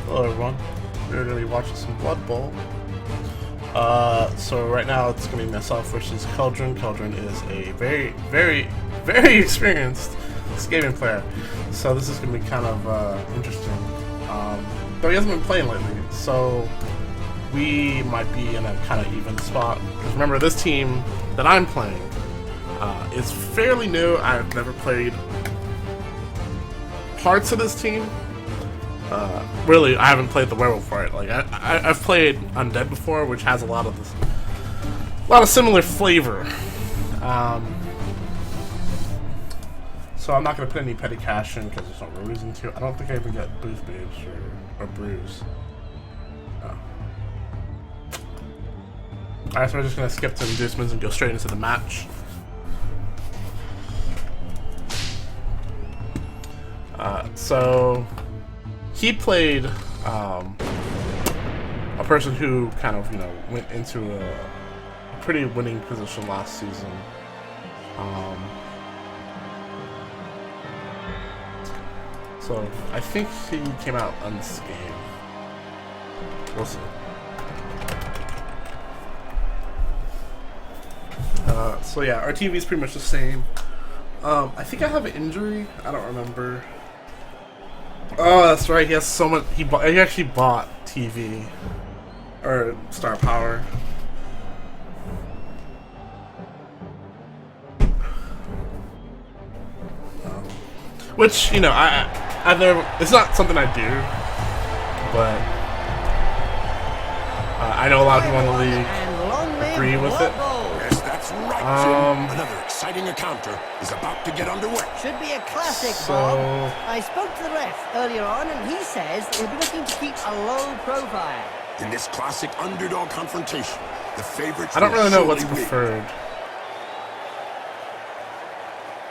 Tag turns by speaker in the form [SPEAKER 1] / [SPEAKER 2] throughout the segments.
[SPEAKER 1] Hello everyone, we're going to be watching some Blood Bowl. So right now it's going to be myself versus Cauldron. Cauldron is a very experienced Skaven player, so this is going to be kind of interesting. Though he hasn't been playing lately, so we might be in a kind of even spot. Because remember, this team that I'm playing is fairly new. I've never played parts of this team. Really, I haven't played the werewolf part. Like I've played Undead before, which has a lot of similar flavor. So I'm not gonna put any petty cash in because there's no reason to. I don't think I even got boost babes or brews. Oh. Alright, so we're just gonna skip to inducements and go straight into the match. So he played a person who kind of, went into a pretty winning position last season. So I think he came out unscathed. We'll see. So yeah, our TV is pretty much the same. I think I have an injury. I don't remember. Oh, that's right. He has so much. He actually bought TV or Star Power. Which I've never. It's not something I do, but I know a lot of people in the league agree with it.
[SPEAKER 2] Yes, that's right, Jim. Another exciting encounter is about to get underway.
[SPEAKER 3] Should be a classic, Bob. I spoke to the ref earlier on, and he says he'll be looking to keep a low profile.
[SPEAKER 2] In this classic underdog confrontation, the favorites.
[SPEAKER 1] I don't really know what's preferred.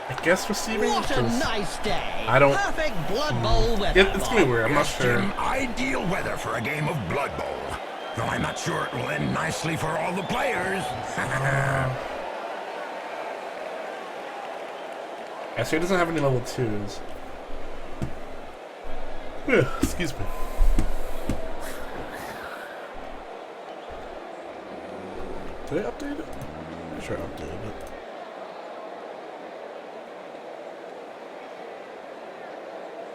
[SPEAKER 1] I guess receiving.
[SPEAKER 3] What a nice day!
[SPEAKER 1] I don't.
[SPEAKER 3] Perfect Blood Bowl weather.
[SPEAKER 1] It's gonna be weird. I'm not sure.
[SPEAKER 2] Jim, ideal weather for a game of Blood Bowl. Though I'm not sure it will end nicely for all the players.
[SPEAKER 1] Yeah, so he doesn't have any level 2s. Excuse me. Did I update it? I'm sure I updated it.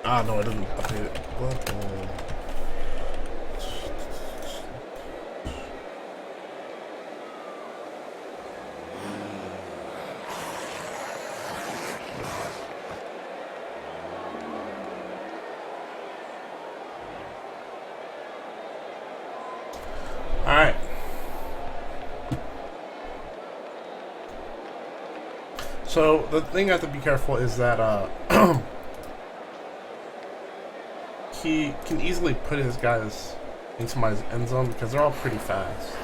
[SPEAKER 1] Ah, no, I didn't update it. What? Alright. So, the thing I have to be careful is that, he can easily put his guys into my end zone because they're all pretty fast.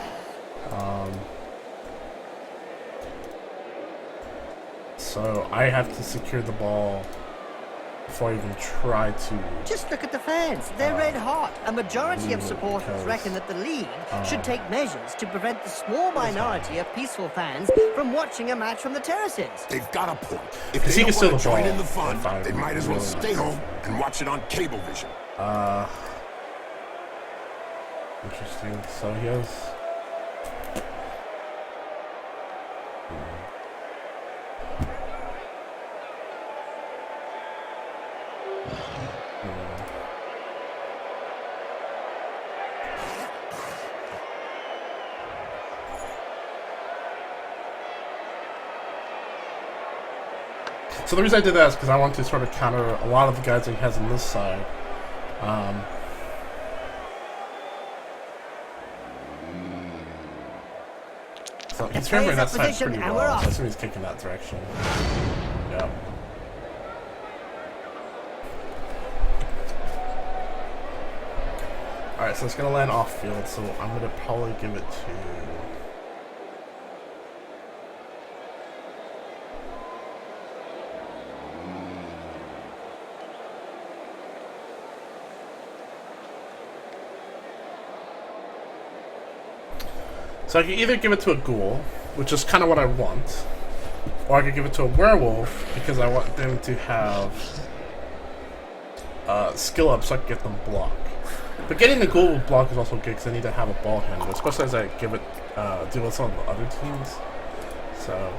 [SPEAKER 1] So, I have to secure the ball before I even try to.
[SPEAKER 3] Just look at the fans. They're red hot. A majority of supporters reckon that the league should take measures to prevent the small minority of peaceful fans from watching a match from the terraces.
[SPEAKER 2] They've got a point. If they don't want to join in the fun, they might as well stay home and watch it on Cablevision.
[SPEAKER 1] Interesting. So he has. So the reason I did that is because I want to sort of counter a lot of the guys that he has on this side. So he's favoring that side pretty well. So I assume he's kicking that direction. Yeah. Alright, so it's going to land off field, so I'm going to probably give it to. So I can either give it to a ghoul, which is kind of what I want, or I could give it to a werewolf because I want them to have skill up so I can get them block. But getting the goal block is also good because I need to have a ball handler, especially as I deal with some of the other teams. So,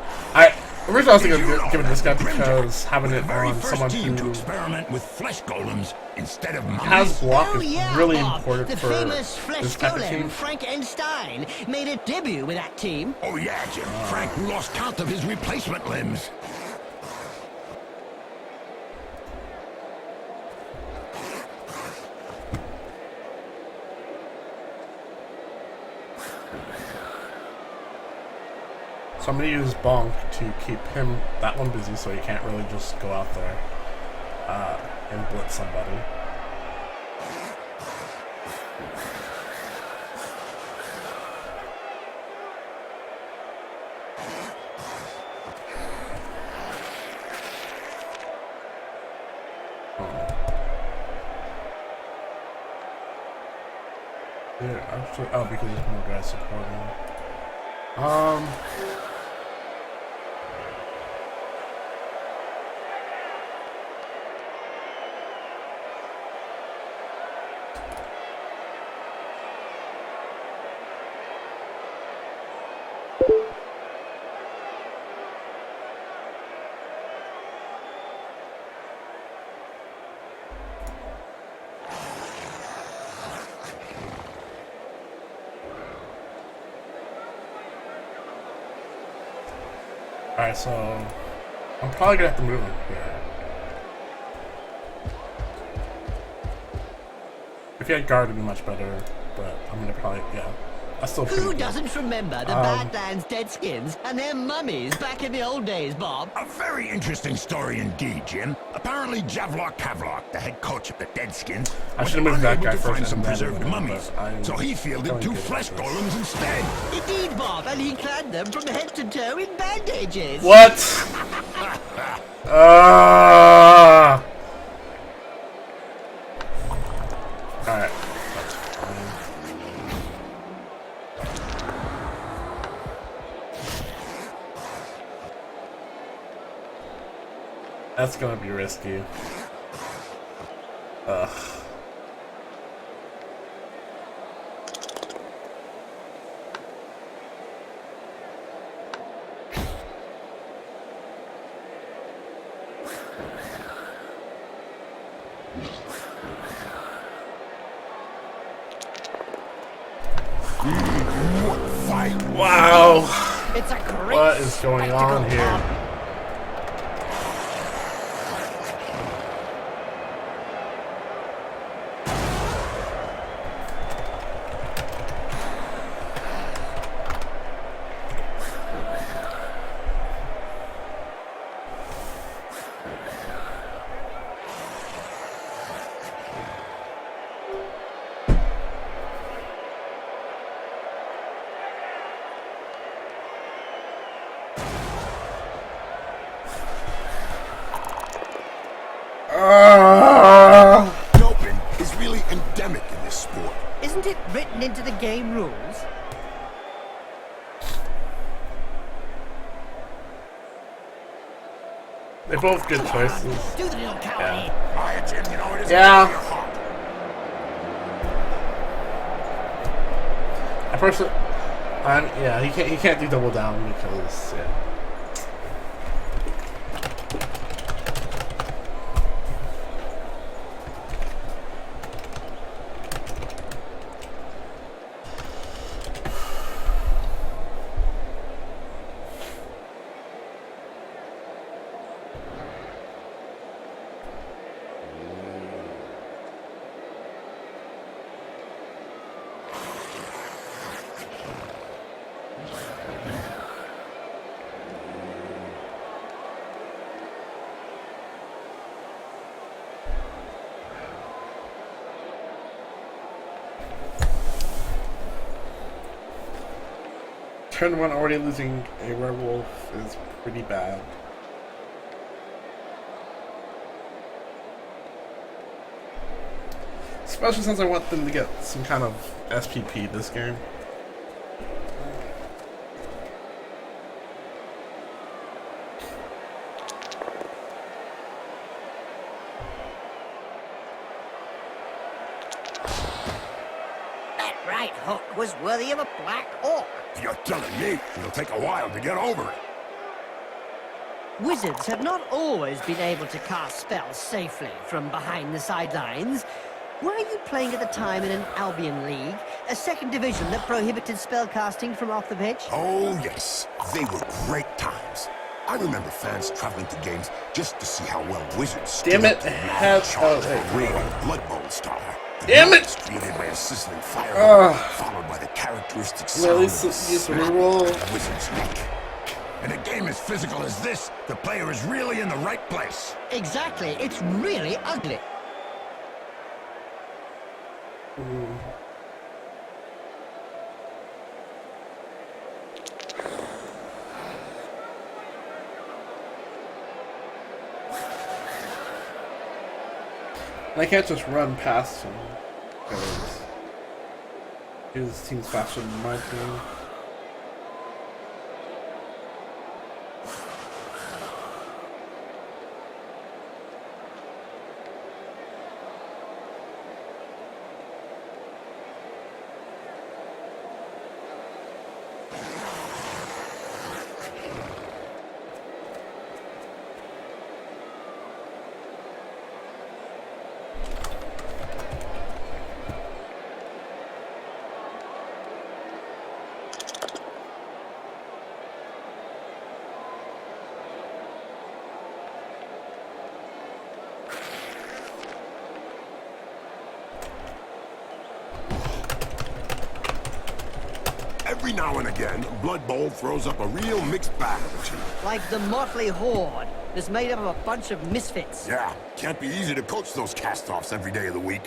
[SPEAKER 1] originally I was thinking of giving this guy because having it on someone who
[SPEAKER 2] experiment with flesh golems instead of
[SPEAKER 1] has block is really
[SPEAKER 3] Bob,
[SPEAKER 1] important
[SPEAKER 3] the
[SPEAKER 1] for
[SPEAKER 3] famous flesh
[SPEAKER 1] this type of
[SPEAKER 3] golem
[SPEAKER 1] team.
[SPEAKER 3] Frank Einstein made a debut with that team.
[SPEAKER 2] Oh yeah, Jim. Frank lost count of his replacement limbs.
[SPEAKER 1] So I'm going to use Bonk to keep that one busy so he can't really just go out there and blitz somebody. Yeah, actually, because there's more guys supporting. Alright, so I'm probably gonna have to move him here. If he had guard, it'd be much better, but I'm gonna probably, yeah. That's still pretty
[SPEAKER 3] Who
[SPEAKER 1] good.
[SPEAKER 3] doesn't remember the Badlands Deadskins and their mummies back in the old days, Bob?
[SPEAKER 2] A very interesting story indeed, Jim. Apparently, Javlok Kavlok, the head coach of the Deadskins,
[SPEAKER 1] I
[SPEAKER 2] was
[SPEAKER 1] should have moved that
[SPEAKER 2] unable
[SPEAKER 1] guy
[SPEAKER 2] to
[SPEAKER 1] first
[SPEAKER 2] find some
[SPEAKER 1] and then
[SPEAKER 2] preserved
[SPEAKER 1] moved him,
[SPEAKER 2] mummies,
[SPEAKER 1] but I'm
[SPEAKER 2] so he fielded
[SPEAKER 1] feeling
[SPEAKER 2] 2
[SPEAKER 1] good
[SPEAKER 2] flesh
[SPEAKER 1] about this.
[SPEAKER 2] golems instead.
[SPEAKER 3] Indeed, Bob, and he clad them from head to toe in bandages.
[SPEAKER 1] What? Alright. That's fine. That's gonna be risky. Ugh. Wow!
[SPEAKER 3] It's a great
[SPEAKER 1] What is going on
[SPEAKER 3] spectacle,
[SPEAKER 1] here?
[SPEAKER 3] Bob.
[SPEAKER 2] Doping is really endemic in this sport.
[SPEAKER 3] Isn't it written into the game rules?
[SPEAKER 1] They're both good choices.
[SPEAKER 3] Do the little coward.
[SPEAKER 2] Hiya, Jim, you know it isn't
[SPEAKER 1] Yeah.
[SPEAKER 2] your fault.
[SPEAKER 1] I personally, yeah, he can't do double down because yeah. Turn 1 already losing a werewolf is pretty bad. Especially since I want them to get some kind of SPP this game.
[SPEAKER 3] hook was worthy of a black orc.
[SPEAKER 2] You're telling me it'll take a while to get over it.
[SPEAKER 3] Wizards have not always been able to cast spells safely from behind the sidelines. Were you playing at the time in an Albion League, a second division that prohibited spellcasting from off the pitch?
[SPEAKER 2] Oh, yes. They were great times. I remember fans traveling to games just to see how well Wizards
[SPEAKER 1] Damn it,
[SPEAKER 2] charged a raging Blood Bowl star.
[SPEAKER 1] Damn it!
[SPEAKER 2] Created by a sizzling fire, followed by the characteristic sound of the snap
[SPEAKER 1] roll.
[SPEAKER 2] of the Wizard's neck. In a game as physical as this, the player is really in the right place.
[SPEAKER 3] Exactly. It's really ugly.
[SPEAKER 1] I can't just run past him because his team's faster than my team.
[SPEAKER 2] Every now and again, Blood Bowl throws up a real mixed bag of a team.
[SPEAKER 3] Like the motley horde that's made up of a bunch of misfits.
[SPEAKER 2] Yeah, can't be easy to coach those cast-offs every day of the week.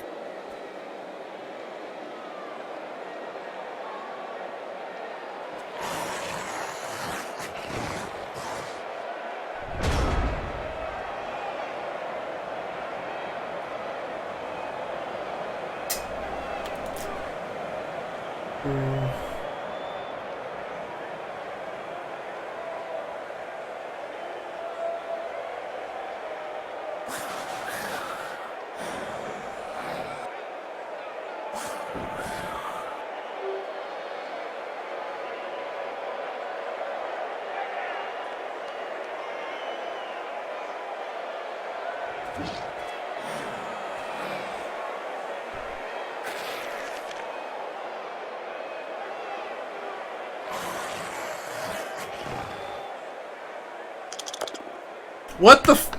[SPEAKER 1] What the f-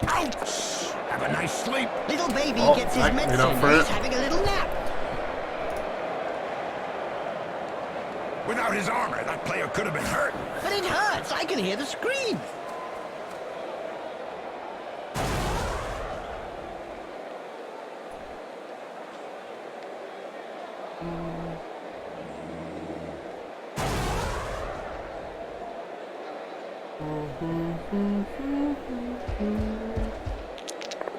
[SPEAKER 2] Ouch! Have a nice sleep.
[SPEAKER 3] Little baby
[SPEAKER 1] Oh,
[SPEAKER 3] gets his
[SPEAKER 1] that made
[SPEAKER 3] medicine.
[SPEAKER 1] up for
[SPEAKER 3] He's
[SPEAKER 1] it.
[SPEAKER 3] having a little nap.
[SPEAKER 2] Without his armor, that player could have been hurt.
[SPEAKER 3] But it hurts. I can hear the scream.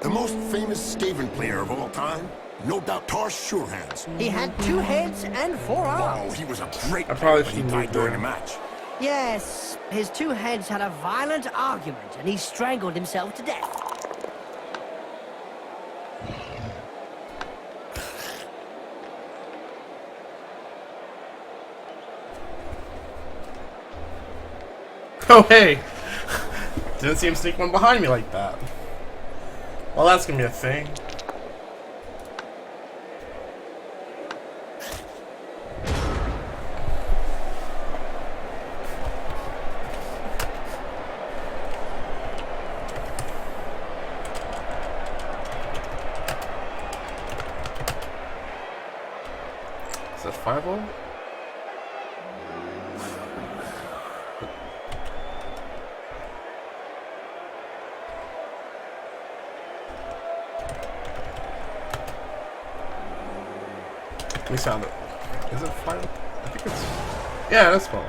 [SPEAKER 2] The most famous Skaven player of all time? No doubt Tar Surehands.
[SPEAKER 3] He had 2 heads and 4 arms.
[SPEAKER 2] Oh, he was a great
[SPEAKER 1] I
[SPEAKER 2] player,
[SPEAKER 1] probably
[SPEAKER 2] but he
[SPEAKER 1] shouldn't
[SPEAKER 2] died
[SPEAKER 1] do
[SPEAKER 2] during
[SPEAKER 1] that.
[SPEAKER 2] a match.
[SPEAKER 3] Yes, his 2 heads had a violent argument and he strangled himself to death.
[SPEAKER 1] Oh, hey! Didn't see him sneak one behind me like that. Well, that's gonna be a thing. Is that 5-0? Let me sound it. Is it 5? I think it's... Yeah, that's 12.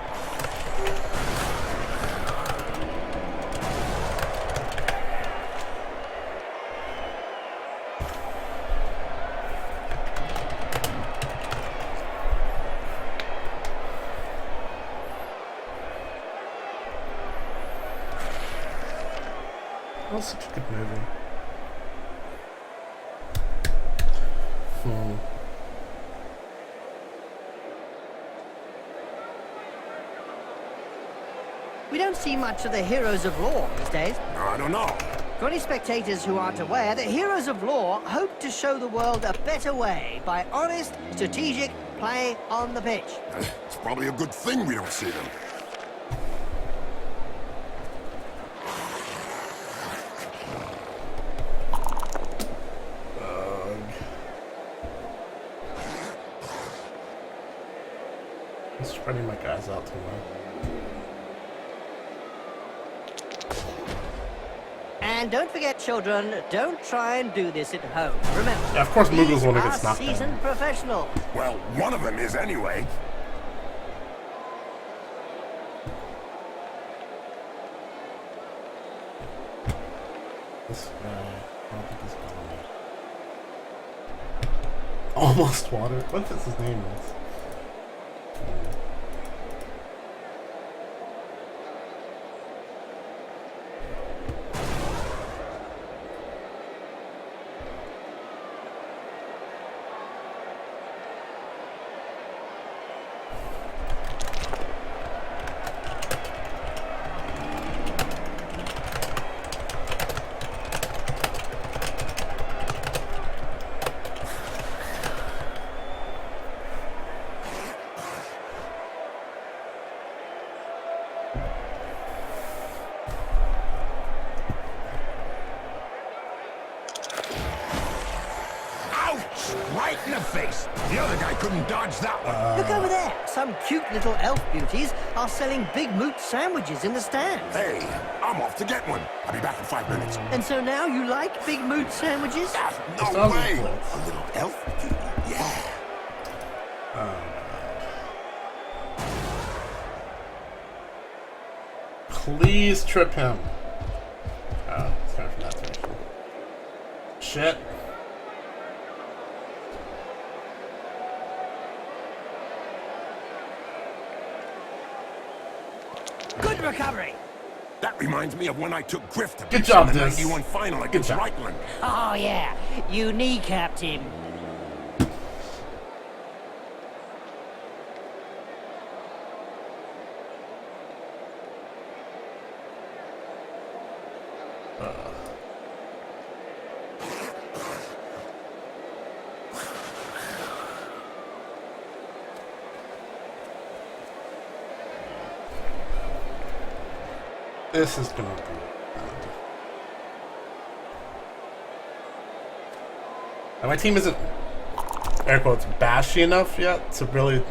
[SPEAKER 1] That was such a good movie.
[SPEAKER 3] We don't see much of the heroes of law these days.
[SPEAKER 2] I don't know.
[SPEAKER 3] For any spectators who aren't aware, the heroes of law hope to show the world a better way by honest, strategic play on the pitch.
[SPEAKER 2] It's probably a good thing we don't see them.
[SPEAKER 1] I'm spreading my guys out too much.
[SPEAKER 3] And don't forget, children, don't try and do this at home. Remember,
[SPEAKER 1] Yeah, of course Moogle's the one who
[SPEAKER 3] these
[SPEAKER 1] gets
[SPEAKER 3] are
[SPEAKER 1] knocked down.
[SPEAKER 3] seasoned professionals.
[SPEAKER 2] Well, one of them is anyway.
[SPEAKER 1] This guy, I don't think he's going. Almost water. What is his name? Is?
[SPEAKER 2] Right in the face. The other guy couldn't dodge that one.
[SPEAKER 3] Look over there. Some cute little elf beauties are selling big moot sandwiches in the stands.
[SPEAKER 2] Hey, I'm off to get one. I'll be back in 5 minutes.
[SPEAKER 3] And so now you like big moot sandwiches?
[SPEAKER 2] No
[SPEAKER 1] sounds
[SPEAKER 2] way.
[SPEAKER 1] cool.
[SPEAKER 2] A little elf beauty. Yeah.
[SPEAKER 1] Please trip him. Oh, it's coming from that direction. Shit.
[SPEAKER 3] Good recovery.
[SPEAKER 2] That reminds me of when I took Griff to
[SPEAKER 1] Good
[SPEAKER 2] beat
[SPEAKER 1] job,
[SPEAKER 2] in the
[SPEAKER 1] Diz.
[SPEAKER 2] 91 final against
[SPEAKER 1] job.
[SPEAKER 2] Reichland.
[SPEAKER 3] Oh, yeah. You kneecapped him.
[SPEAKER 1] This is gonna be bad. And my team isn't, air quotes, bashy enough yet to really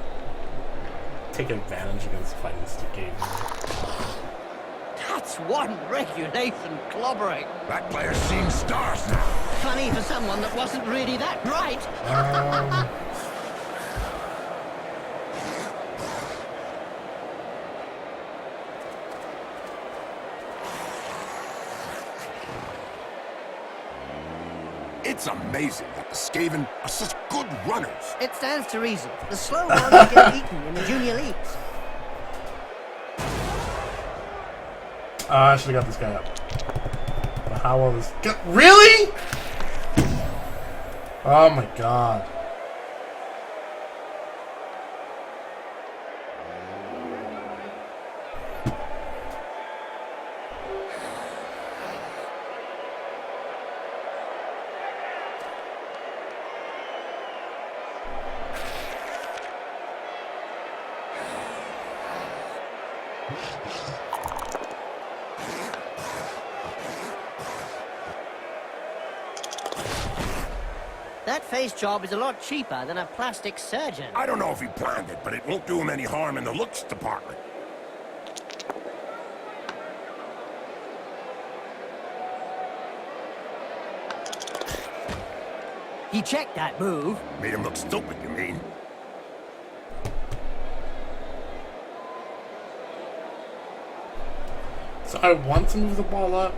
[SPEAKER 1] take advantage against fighting this game.
[SPEAKER 3] That's one regulation clobbering.
[SPEAKER 2] That player's seen stars now.
[SPEAKER 3] Funny for someone that wasn't really that bright.
[SPEAKER 2] It's amazing that the Skaven are such good runners.
[SPEAKER 3] It stands to reason. The slow ones get eaten in the junior leagues.
[SPEAKER 1] I should have got this guy up. But how will this get? Really? Oh my god.
[SPEAKER 3] That face job is a lot cheaper than a plastic surgeon.
[SPEAKER 2] I don't know if he planned it, but it won't do him any harm in the looks department.
[SPEAKER 3] He checked that move.
[SPEAKER 2] Made him look stupid, you mean?
[SPEAKER 1] So I want to move the ball up.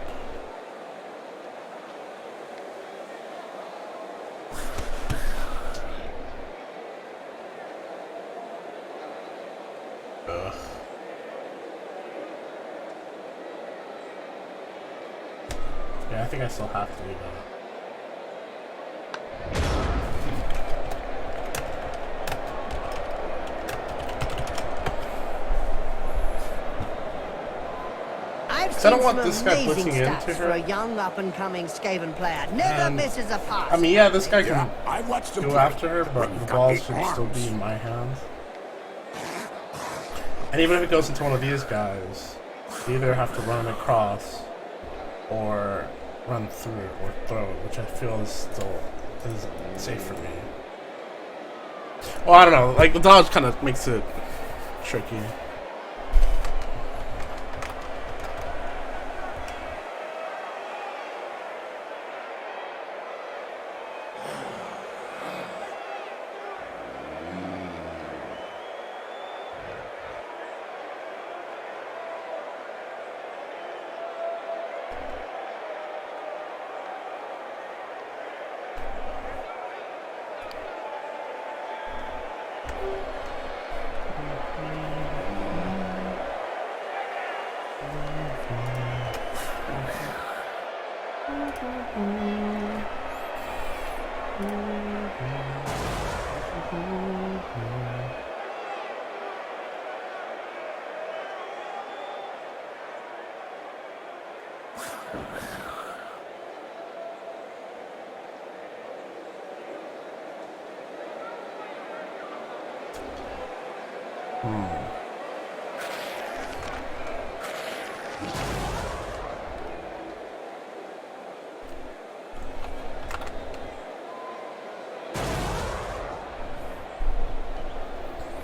[SPEAKER 1] Ugh. Yeah, I think I still have to do that.
[SPEAKER 3] I've
[SPEAKER 1] So I don't
[SPEAKER 3] seen
[SPEAKER 1] want
[SPEAKER 3] some
[SPEAKER 1] this guy
[SPEAKER 3] amazing
[SPEAKER 1] blitzing
[SPEAKER 3] stats
[SPEAKER 1] into
[SPEAKER 3] for
[SPEAKER 1] her.
[SPEAKER 3] a young up-and-coming Skaven player. Never misses a pass.
[SPEAKER 1] I mean, yeah, this guy can
[SPEAKER 2] Yeah, I watched him
[SPEAKER 1] go
[SPEAKER 2] play,
[SPEAKER 1] after her,
[SPEAKER 2] when
[SPEAKER 1] but
[SPEAKER 2] you've
[SPEAKER 1] the
[SPEAKER 2] got
[SPEAKER 1] ball
[SPEAKER 2] 8
[SPEAKER 1] should still be
[SPEAKER 2] arms.
[SPEAKER 1] in my hands. And even if it goes into one of these guys, you either have to run across or run through it or throw it, which I feel is still safe for me. Well, I don't know. Like, the dodge kind of makes it tricky.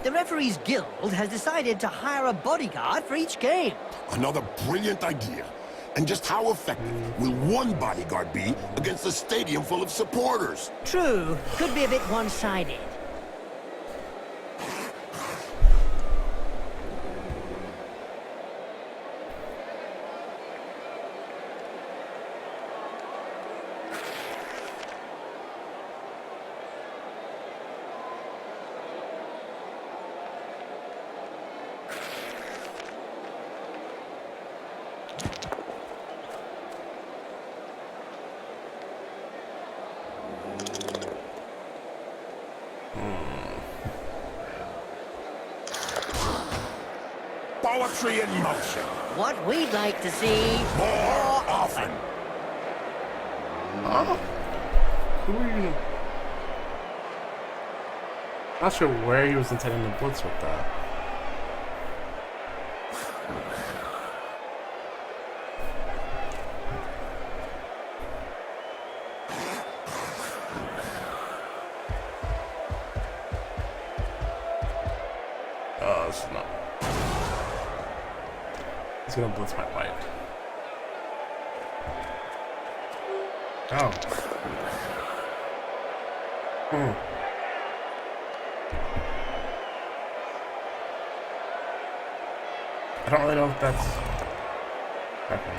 [SPEAKER 3] The referees guild has decided to hire a bodyguard for each game.
[SPEAKER 2] Another brilliant idea. And just how effective will one bodyguard be against a stadium full of supporters?
[SPEAKER 3] True, could be a bit one-sided.
[SPEAKER 2] Poetry in motion.
[SPEAKER 3] What we'd like to see
[SPEAKER 2] More often.
[SPEAKER 1] Oh. Who are you? Not sure where he was intending to blitz with that. Oh, this is not. He's gonna blitz my white. Oh. I don't really know if that's... Okay.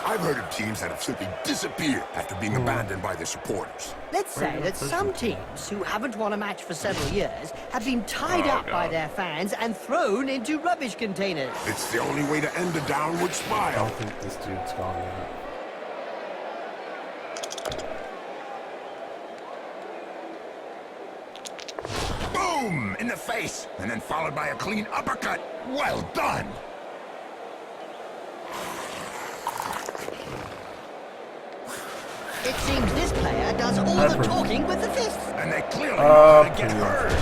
[SPEAKER 2] I've heard of teams that have simply disappeared after being abandoned by their supporters.
[SPEAKER 3] Let's say that some teams who haven't won a match for several years have been tied up by their fans and thrown into rubbish containers.
[SPEAKER 2] It's the only way to end a downward
[SPEAKER 1] I
[SPEAKER 2] spiral.
[SPEAKER 1] don't think this dude's gone yet.
[SPEAKER 2] Boom! In the face, and then followed by a clean uppercut. Well done!
[SPEAKER 3] It seems this player does all the talking with the fists.
[SPEAKER 2] And they clearly know how to get
[SPEAKER 1] please.
[SPEAKER 2] hurt.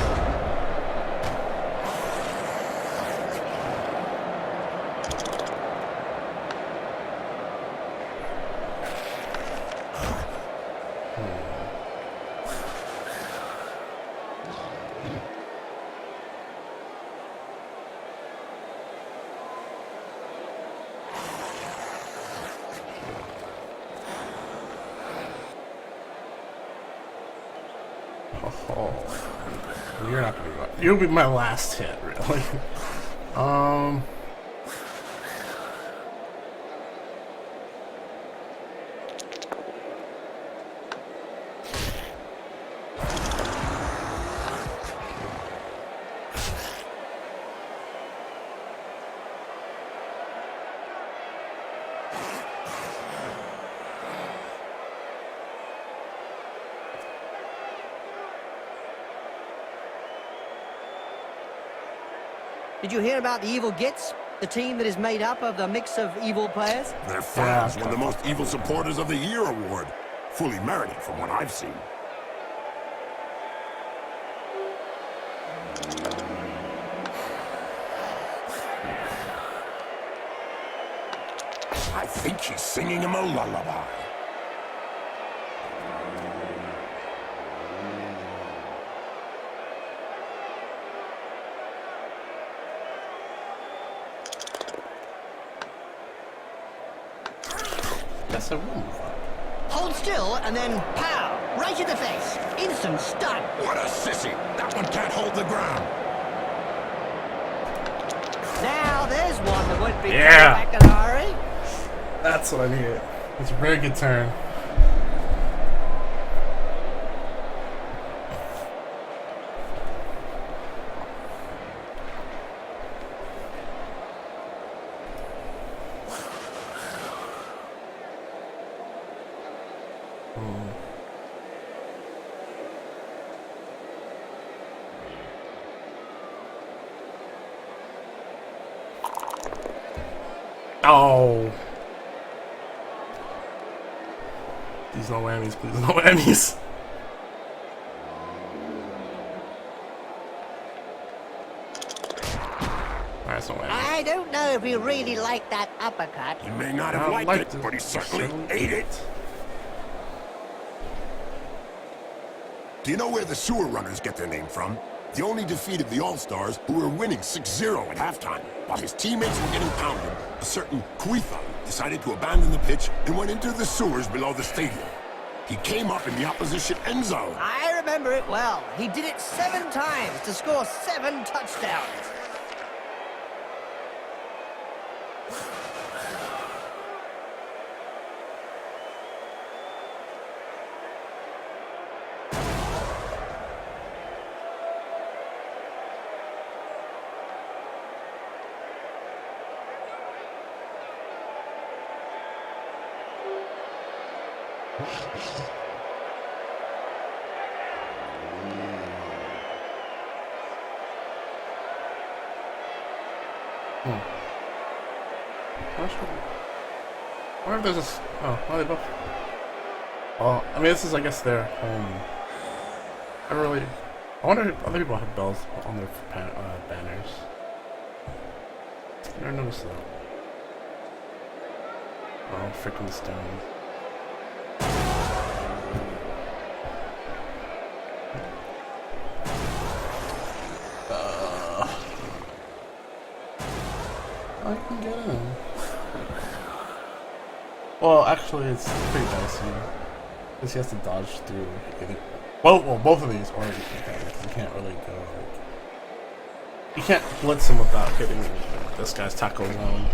[SPEAKER 1] Oh, you're not gonna be. You'll be my last hit, really.
[SPEAKER 3] Did you hear about the Evil Gits? The team that is made up of the mix of evil players?
[SPEAKER 2] Their fans won the Most Evil Supporters of the Year award. Fully merited from what I've seen. I think she's singing him a lullaby.
[SPEAKER 1] That's a room.
[SPEAKER 3] Hold still and then pow! Right in the face. Instant stun.
[SPEAKER 2] What a sissy! That one can't hold the ground.
[SPEAKER 3] Now there's one that would be
[SPEAKER 1] Yeah.
[SPEAKER 3] coming back in a hurry.
[SPEAKER 1] That's what I needed. It's a very good turn. Oh. Please no whammies, please no whammies. Alright, so whammies.
[SPEAKER 3] I don't know if he really liked that uppercut.
[SPEAKER 2] He may not have liked it, but he certainly ate it. Do you know where the sewer runners get their name from? They only defeated the All-Stars, who were winning 6-0 at halftime. While his teammates were getting pounded, a certain Quitha decided to abandon the pitch and went into the sewers below the stadium. He came up in the opposition end zone.
[SPEAKER 3] I remember it well. He did it 7 times to score 7 touchdowns.
[SPEAKER 1] I wonder if there's a... Oh, are they both? Well, I mean, this is, I guess, their home. I wonder if other people have bells on their banners. I never noticed that. Oh, freaking stone. I can get in. Well, actually, it's pretty dicey. Because he has to dodge through either. Well, both of these, or you can't really go. You can't blitz him without hitting this guy's tackle zone.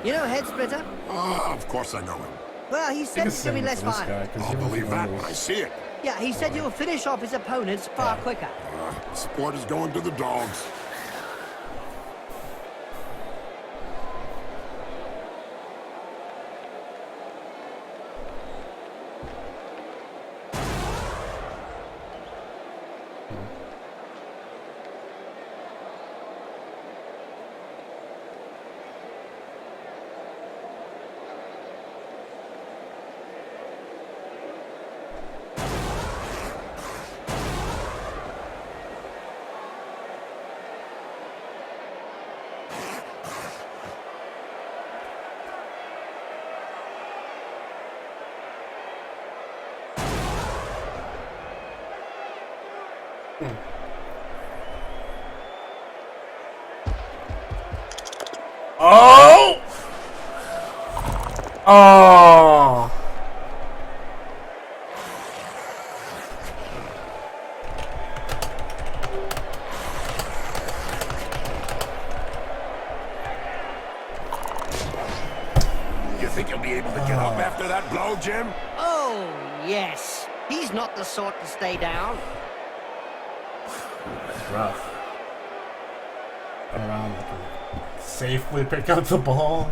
[SPEAKER 3] You know Head Splitter?
[SPEAKER 2] Of course I know him.
[SPEAKER 3] Well, he said it's going to be less fun.
[SPEAKER 2] I'll believe that when I see it.
[SPEAKER 3] Yeah, he said you'll finish off his opponents far quicker.
[SPEAKER 2] Support is going to the dogs.
[SPEAKER 1] Oh! Oh!
[SPEAKER 2] You think you'll be able to get up after that blow, Jim?
[SPEAKER 3] Oh, yes. He's not the sort to stay down.
[SPEAKER 1] It's rough. Around safely pick up the ball.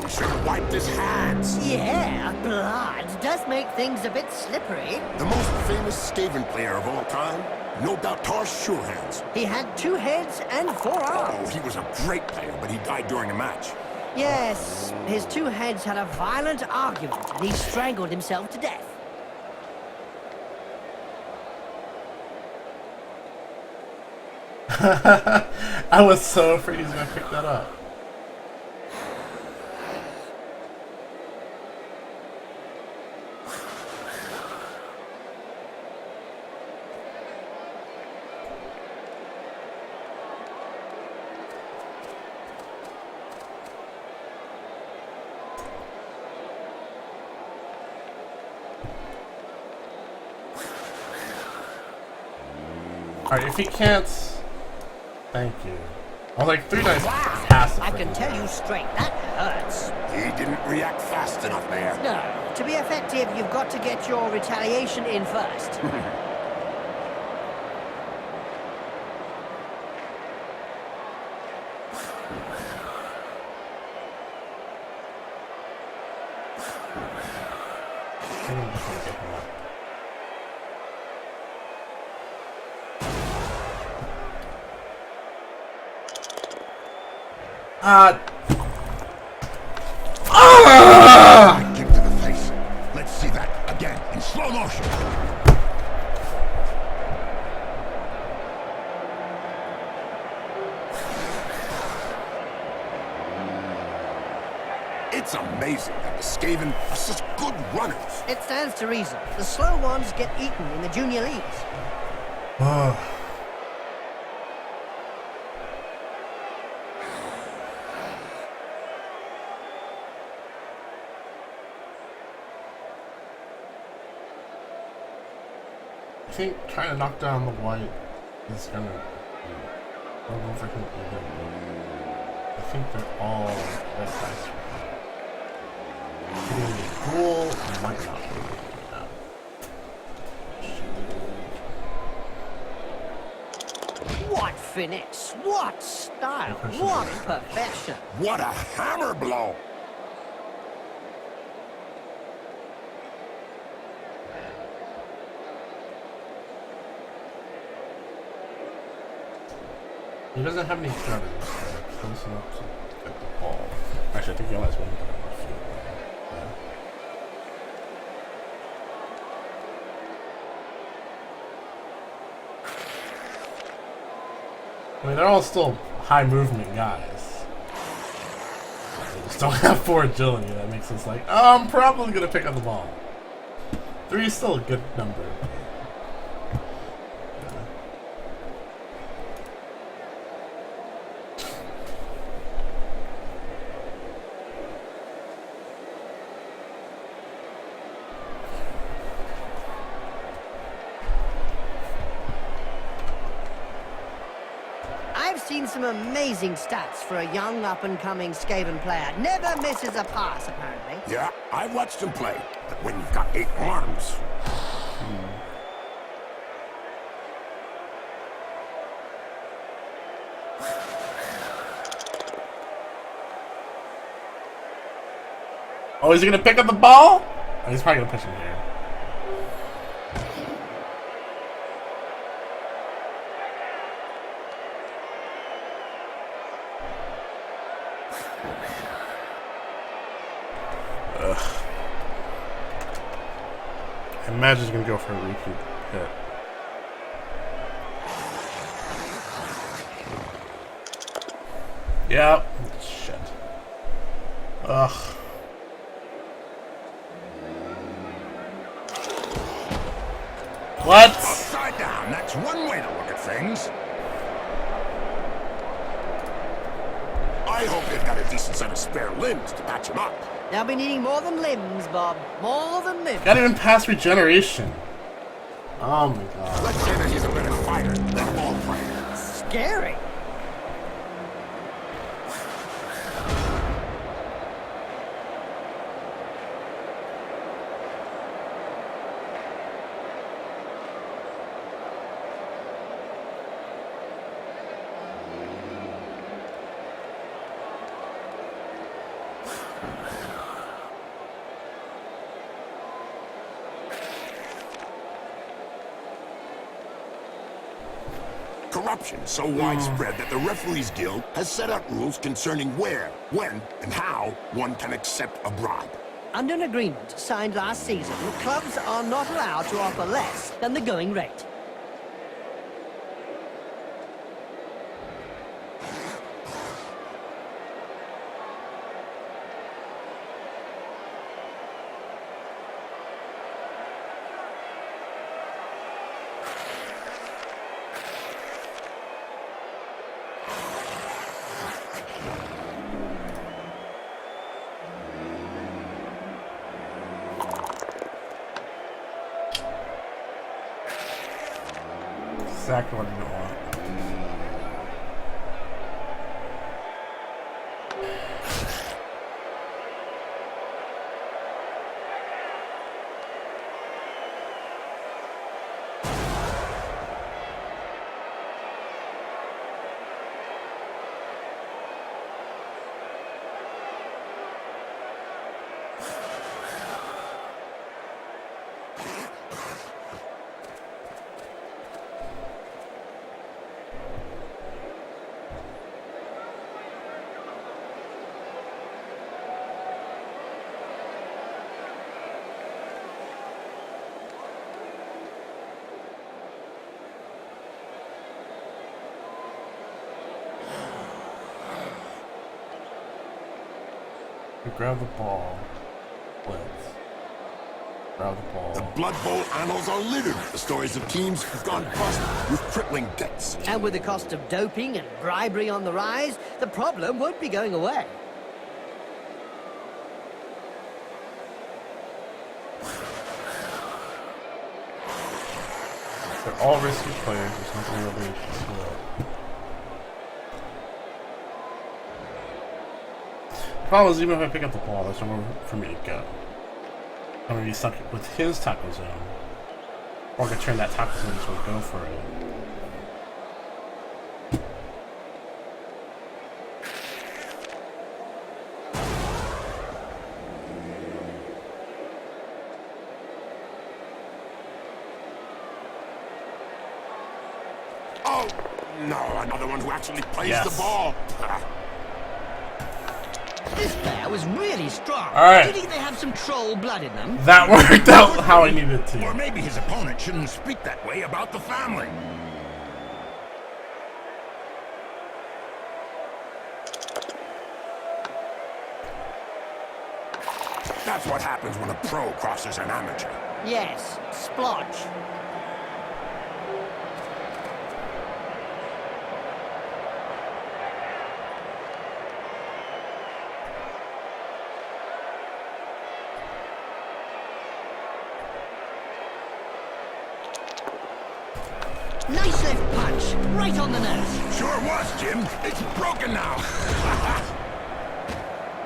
[SPEAKER 2] We should have wiped his hands.
[SPEAKER 3] Yeah, blood does make things a bit slippery.
[SPEAKER 2] The most famous Skaven player of all time? No doubt Tar's sure hands.
[SPEAKER 3] He had 2 heads and 4
[SPEAKER 2] Oh,
[SPEAKER 3] arms.
[SPEAKER 2] he was a great player, but he died during a match.
[SPEAKER 3] Yes, his 2 heads had a violent argument and he strangled himself to death.
[SPEAKER 1] I was so afraid he was gonna pick that up. Alright, if he can't... Thank you. I was like, 3 dice past.
[SPEAKER 3] I can tell you straight, that hurts.
[SPEAKER 2] He didn't react fast enough there.
[SPEAKER 3] No, to be effective, you've got to get your retaliation in first.
[SPEAKER 2] Kick to the face. Let's see that again in slow motion. It's amazing that the Skaven are such good runners.
[SPEAKER 3] It stands to reason. The slow ones get eaten in the junior leagues.
[SPEAKER 1] I think trying to knock down the white is gonna be... I don't know if I can even... I think they're all red dice right now. Hitting the ghoul might not be.
[SPEAKER 3] What finesse, what style, what perfection.
[SPEAKER 2] What a hammer blow!
[SPEAKER 1] He doesn't have any gutters, so like close enough to get the ball. Actually, I think he only has one gutter on the field. Yeah. I mean, they're all still high movement guys. They just don't have 4 agility. That makes us like, oh, I'm probably gonna pick up the ball. 3 is still a good number.
[SPEAKER 3] I've seen some amazing stats for a young up-and-coming Skaven player. Never misses a pass, apparently.
[SPEAKER 2] Yeah, I've watched him play, but when you've got 8 arms...
[SPEAKER 1] Oh, is he gonna pick up the ball? Oh, he's probably gonna push him here. I imagine he's gonna go for a repeat hit. Yep. Shit. Ugh. What?
[SPEAKER 2] Upside down, that's one way to look at things. I hope they've got a decent set of spare limbs to patch him up.
[SPEAKER 3] They'll be needing more than limbs, Bob. More than limbs.
[SPEAKER 1] Got even past regeneration. Oh my god.
[SPEAKER 2] Let's say that he's a better fighter than a ball player.
[SPEAKER 3] Scary.
[SPEAKER 2] corruption is so widespread that the Referees Guild has set out rules concerning where, when, and how one can accept a bribe.
[SPEAKER 3] Under an agreement signed last season, clubs are not allowed to offer less than the going rate.
[SPEAKER 1] Exactly what I want. Grab the ball. Blitz. Grab the ball.
[SPEAKER 2] The Blood Bowl annals are littered with the stories of teams who've gone bust with crippling debts.
[SPEAKER 3] And with the cost of doping and bribery on the rise, the problem won't be going away.
[SPEAKER 1] They're all risky players. There's nothing really slow. The problem is, even if I pick up the ball, there's nowhere for me to go. I'm gonna be stuck with his tackle zone. Or I can turn that tackle zone into a go for it.
[SPEAKER 2] Oh, no, another one who actually plays
[SPEAKER 1] Yes.
[SPEAKER 2] the ball.
[SPEAKER 3] This player was really strong.
[SPEAKER 1] All right.
[SPEAKER 3] Do you think they have some troll blood in them?
[SPEAKER 1] That worked out how I needed it
[SPEAKER 2] Or
[SPEAKER 1] to.
[SPEAKER 2] maybe his opponent shouldn't speak that way about the family. That's what happens when a pro crosses an amateur.
[SPEAKER 3] Yes, splodge. Nice left punch, right on the nose.
[SPEAKER 2] Sure was, Jim. It's broken now.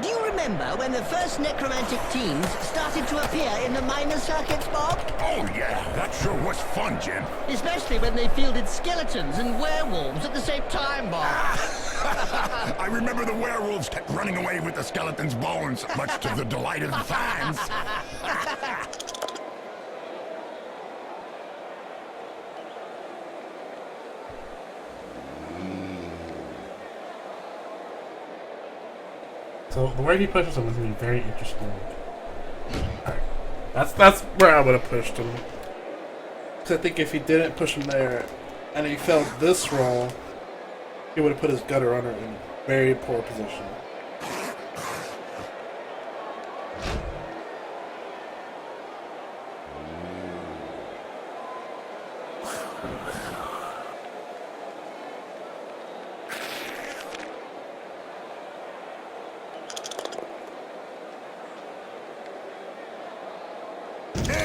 [SPEAKER 3] Do you remember when the first necromantic teams started to appear in the minor circuits, Bob?
[SPEAKER 2] Oh, yeah, that sure was fun, Jim.
[SPEAKER 3] Especially when they fielded skeletons and werewolves at the same time, Bob.
[SPEAKER 2] I remember the werewolves kept running away with the skeleton's bones, much to the delight of the fans.
[SPEAKER 1] So the way he pushes him is going to be very interesting. Alright. That's where I would have pushed him. Because I think if he didn't push him there, and he failed this roll, he would have put his gutter runner in very poor position.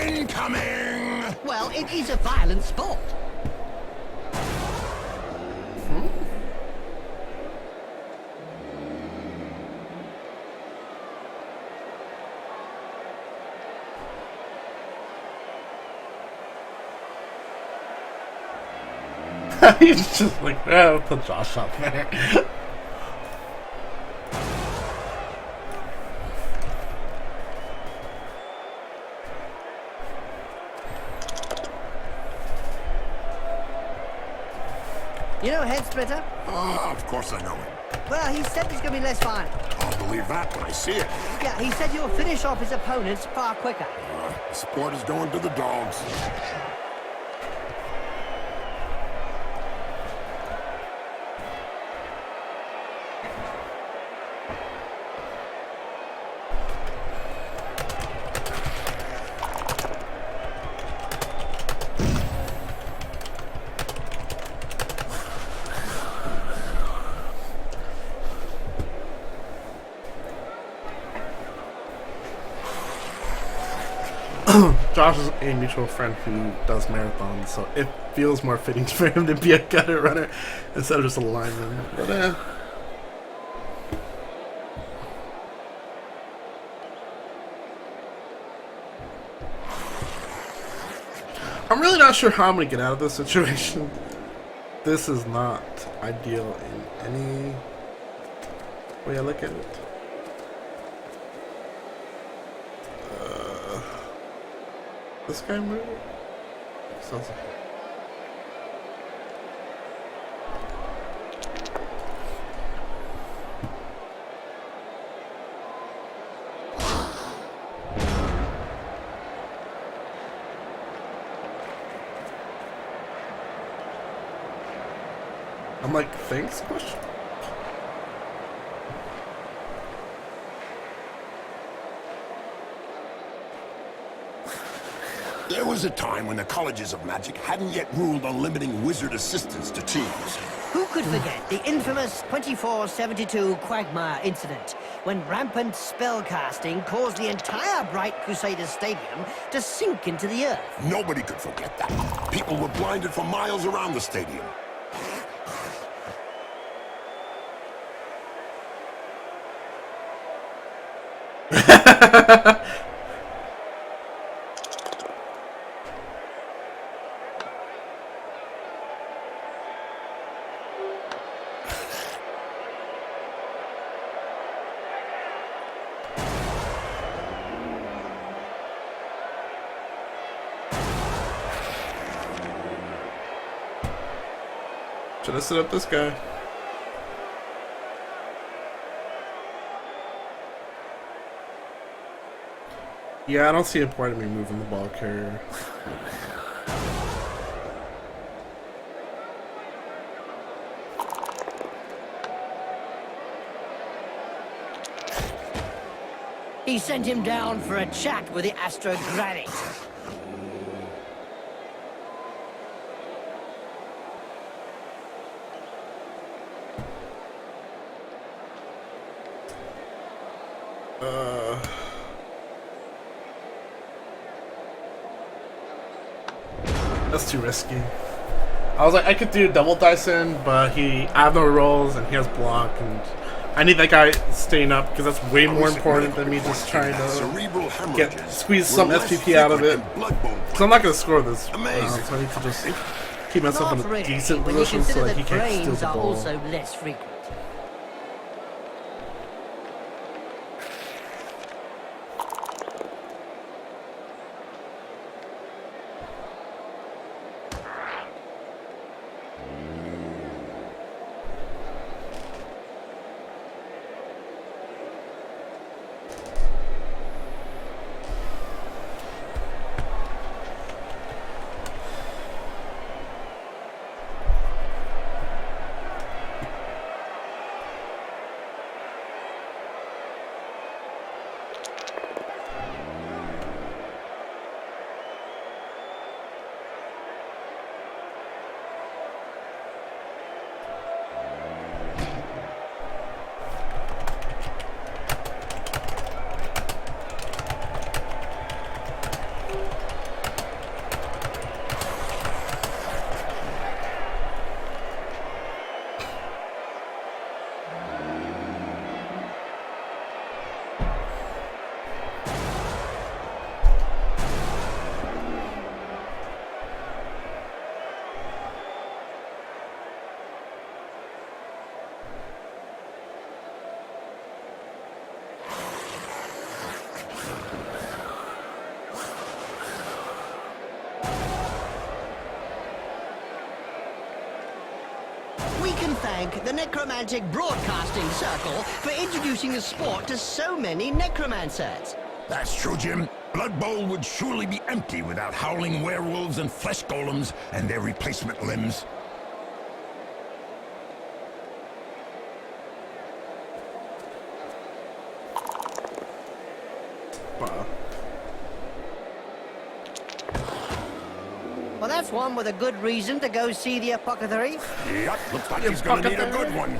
[SPEAKER 2] Incoming!
[SPEAKER 3] Well, it is a violent sport.
[SPEAKER 1] He's just like, I'll put Josh up there.
[SPEAKER 3] You know Head Splitter?
[SPEAKER 2] Of course I know him.
[SPEAKER 3] Well, he said there's going to be less violence.
[SPEAKER 2] I'll believe that when I see it.
[SPEAKER 3] Yeah, he said you'll finish off his opponents far quicker.
[SPEAKER 2] The support is going to the dogs.
[SPEAKER 1] Josh is a mutual friend who does marathons, so it feels more fitting for him to be a gutter runner instead of just a lineman. But I'm really not sure how I'm gonna get out of this situation. This is not ideal in any way I look at it. This guy moved? Sounds like I'm like, thanks? Question?
[SPEAKER 2] There was a time when the colleges of magic hadn't yet ruled on limiting wizard assistants to teams.
[SPEAKER 3] Who could forget the infamous 2472 Quagmire incident, when rampant spellcasting caused the entire Bright Crusaders Stadium to sink into the earth?
[SPEAKER 2] Nobody could forget that. People were blinded for miles around the stadium.
[SPEAKER 1] Should I set up this guy? Yeah, I don't see a point in me moving the ball carrier.
[SPEAKER 3] He sent him down for a chat with the Astrogranite.
[SPEAKER 1] That's too risky. I was like, I could do double dice in, but I have no rolls and he has block, and I need that guy staying up because that's way more important than me just trying to squeeze some SPP out of it. Because I'm not going to score this, so I need to just keep myself in a decent position so that he can't steal the ball.
[SPEAKER 3] Also less frequent. thank the Necromantic Broadcasting Circle for introducing the sport to so many necromancers.
[SPEAKER 2] That's true, Jim. Blood Bowl would surely be empty without howling werewolves and flesh golems and their replacement limbs.
[SPEAKER 3] Well, that's one with a good reason to go see the apothecary.
[SPEAKER 2] Yep, looks like he's gonna need a good one.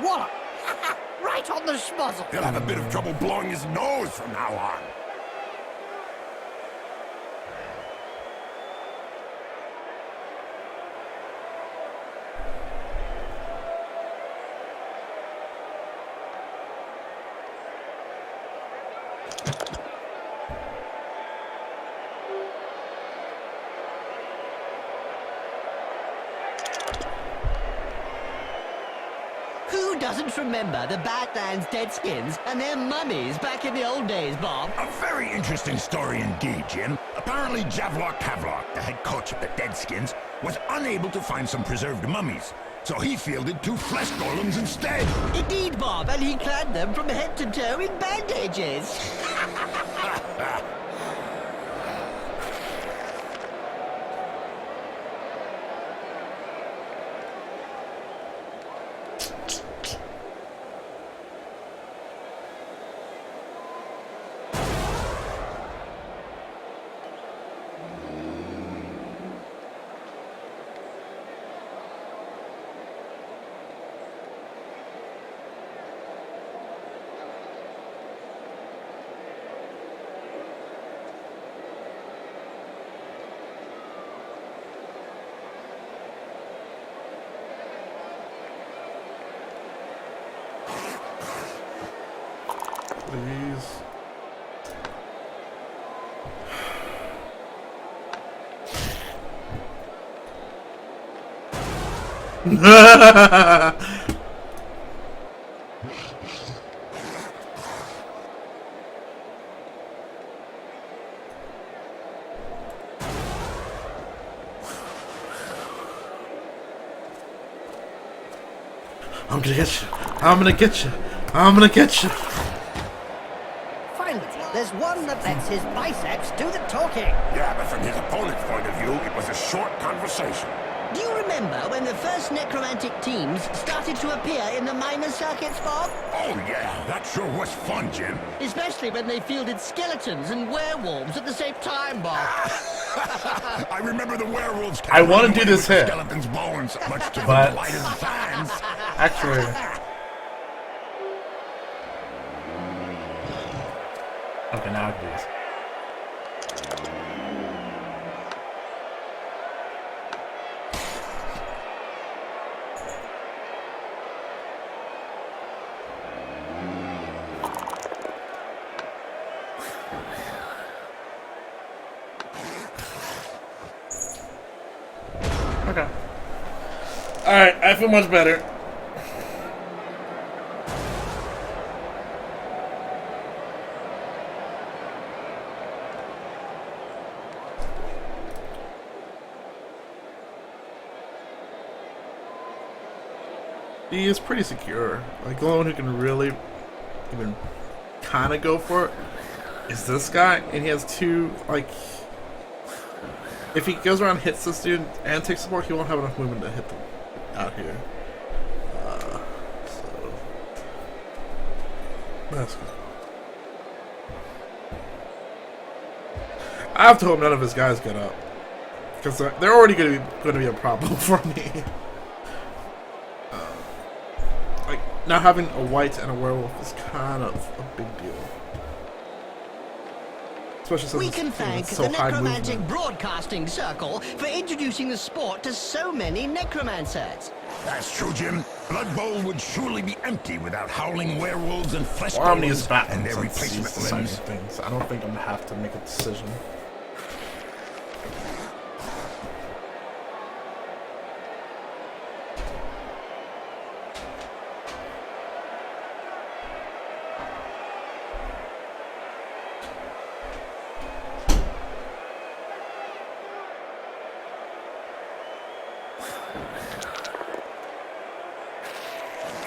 [SPEAKER 3] Wallop! Right on the schmozzle.
[SPEAKER 2] He'll have a bit of trouble blowing his nose from now on.
[SPEAKER 3] Who doesn't remember the Badlands Deadskins and their mummies back in the old days, Bob?
[SPEAKER 2] A very interesting story indeed, Jim. Apparently Javlok Kavlok, the head coach of the Deadskins, was unable to find some preserved mummies, so he fielded 2 flesh golems instead.
[SPEAKER 3] Indeed, Bob, and he clad them from head to toe in bandages.
[SPEAKER 1] Please. I'm gonna get you. I'm gonna get you. I'm gonna get you.
[SPEAKER 3] Finally, there's one that lets his biceps do the talking.
[SPEAKER 2] Yeah, but from his opponent's point of view, it was a short conversation.
[SPEAKER 3] Do you remember when the first necromantic teams started to appear in the minor circuits, Bob?
[SPEAKER 2] Oh yeah, that sure was fun, Jim.
[SPEAKER 3] Especially when they fielded skeletons and werewolves at the same time, Bob.
[SPEAKER 2] I remember the werewolves.
[SPEAKER 1] I want to do this hit,
[SPEAKER 2] Skeleton's bones, much to the
[SPEAKER 1] but
[SPEAKER 2] delight of the fans.
[SPEAKER 1] actually, okay, now I can do this. Okay. Alright, I feel much better. He is pretty secure. Like, the only one who can really even kind of go for it is this guy. And he has 2, like... If he goes around and hits this dude and takes support, he won't have enough movement to hit them out here. So... That's good. I have to hope none of his guys get up. Because they're already going to be a problem for me. Like, now having a white and a werewolf is kind of a big deal. Especially since
[SPEAKER 3] We can thank
[SPEAKER 1] so
[SPEAKER 3] the
[SPEAKER 1] high
[SPEAKER 3] Necromantic
[SPEAKER 1] movement.
[SPEAKER 3] Broadcasting Circle for introducing the sport to so many necromancers.
[SPEAKER 2] That's true, Jim. Blood Bowl would surely be empty without howling werewolves and flesh
[SPEAKER 1] Well, Omni is
[SPEAKER 2] golems
[SPEAKER 1] Batman,
[SPEAKER 2] and their
[SPEAKER 1] since he's
[SPEAKER 2] replacement
[SPEAKER 1] deciding
[SPEAKER 2] limbs.
[SPEAKER 1] things. I don't think I'm gonna have to make a decision.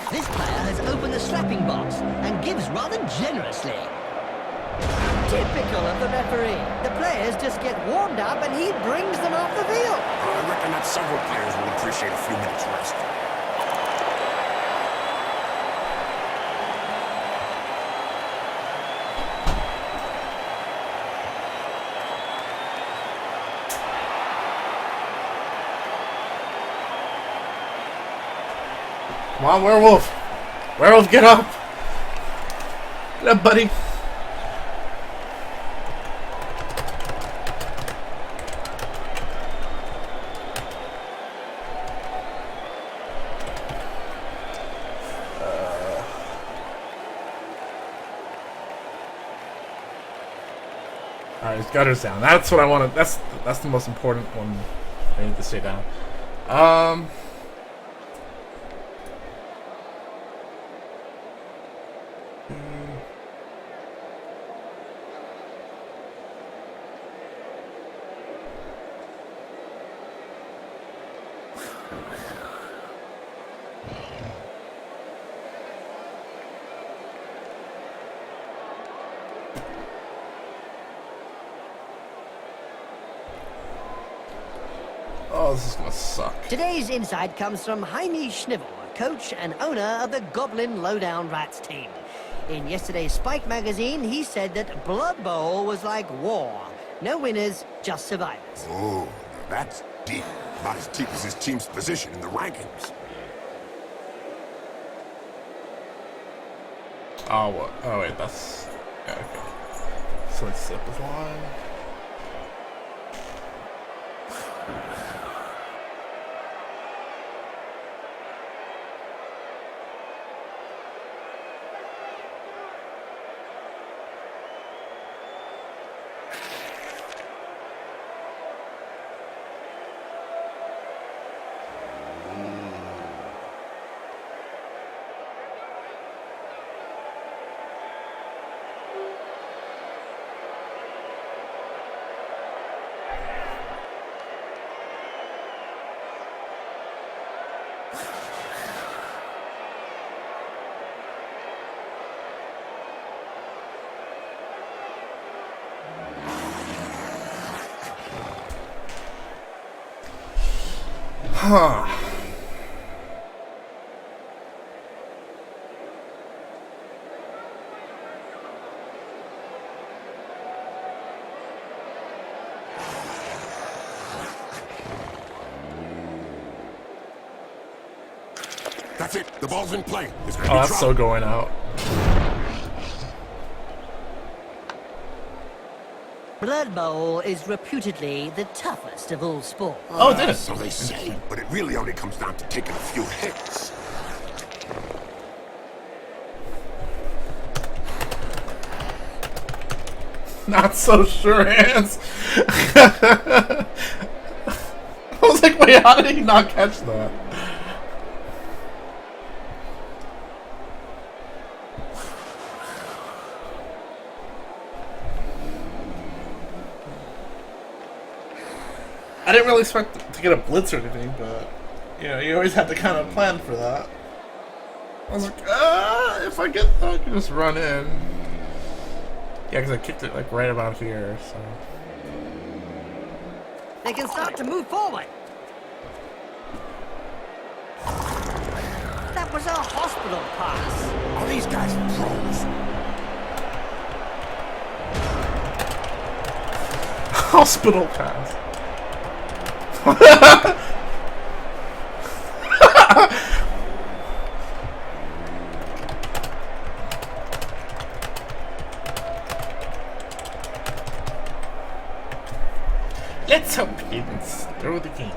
[SPEAKER 3] This player has opened the slapping box and gives rather generously. Typical of the referee. The players just get warmed up and he brings them off the field.
[SPEAKER 2] I reckon that several players will appreciate a few minutes rest.
[SPEAKER 1] Come on, werewolf! Werewolf, get up! Get up, buddy! Alright, his gutter's down. That's what I wanted. That's the most important one. I need to stay down. Oh, this is gonna suck.
[SPEAKER 3] Today's insight comes from Jaime Schnivel, coach and owner of the Goblin Lowdown Rats team. In yesterday's Spike magazine, he said that Blood Bowl was like war. No winners, just survivors.
[SPEAKER 2] Oh, that's deep. About as deep as his team's position in the rankings.
[SPEAKER 1] Oh, what? Oh, wait, that's... Yeah, okay. So it's zip line. Huh.
[SPEAKER 2] That's it. The ball's in play. It's
[SPEAKER 1] Oh, that's so going out.
[SPEAKER 3] Blood Bowl is reputedly the toughest of all sports.
[SPEAKER 1] Oh, it did it.
[SPEAKER 2] So they say, but it really only comes down to taking a few hits.
[SPEAKER 1] Not so sure, Hands. I was like, wait, how did he not catch that? I didn't really expect to get a blitz or anything, but you know, you always have to kind of plan for that. I was like, if I get that, I can just run in. Yeah, because I kicked it like right about here, so.
[SPEAKER 3] They can start to move forward. That was a hospital pass.
[SPEAKER 2] Are these guys pros?
[SPEAKER 1] Hospital pass. It's okay. Let's throw the game.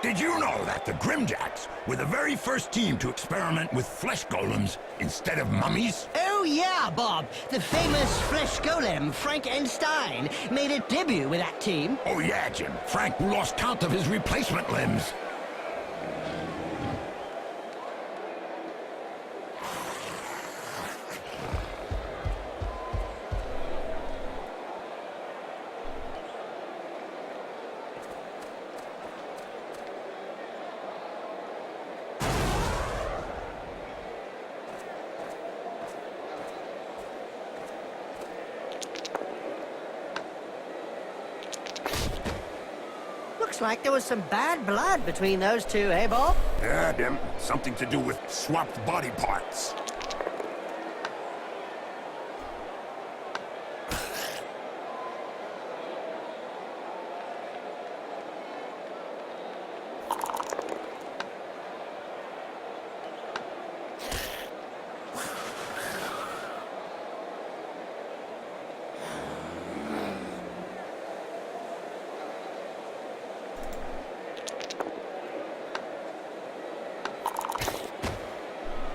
[SPEAKER 2] Did you know that the Grimjacks were the very first team to experiment with flesh golems instead of mummies?
[SPEAKER 3] Oh yeah, Bob. The famous flesh golem, Frank Einstein, made a debut with that team.
[SPEAKER 2] Oh yeah, Jim. Frank lost count of his replacement limbs.
[SPEAKER 3] Looks like there was some bad blood between those two, eh, Bob?
[SPEAKER 2] Yeah, Jim. Something to do with swapped body parts.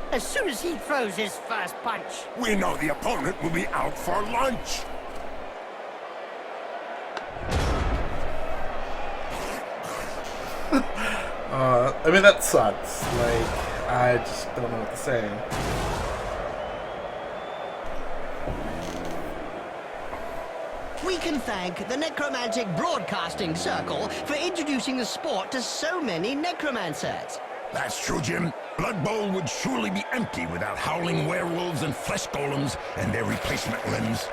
[SPEAKER 3] As soon as he throws his first punch.
[SPEAKER 2] We know the opponent will be out for lunch.
[SPEAKER 1] I mean, that sucks. Like, I just don't know what to say.
[SPEAKER 3] We can thank the Necromantic Broadcasting Circle for introducing the sport to so many necromancers.
[SPEAKER 2] That's true, Jim. Blood Bowl would surely be empty without howling werewolves and flesh golems and their replacement limbs.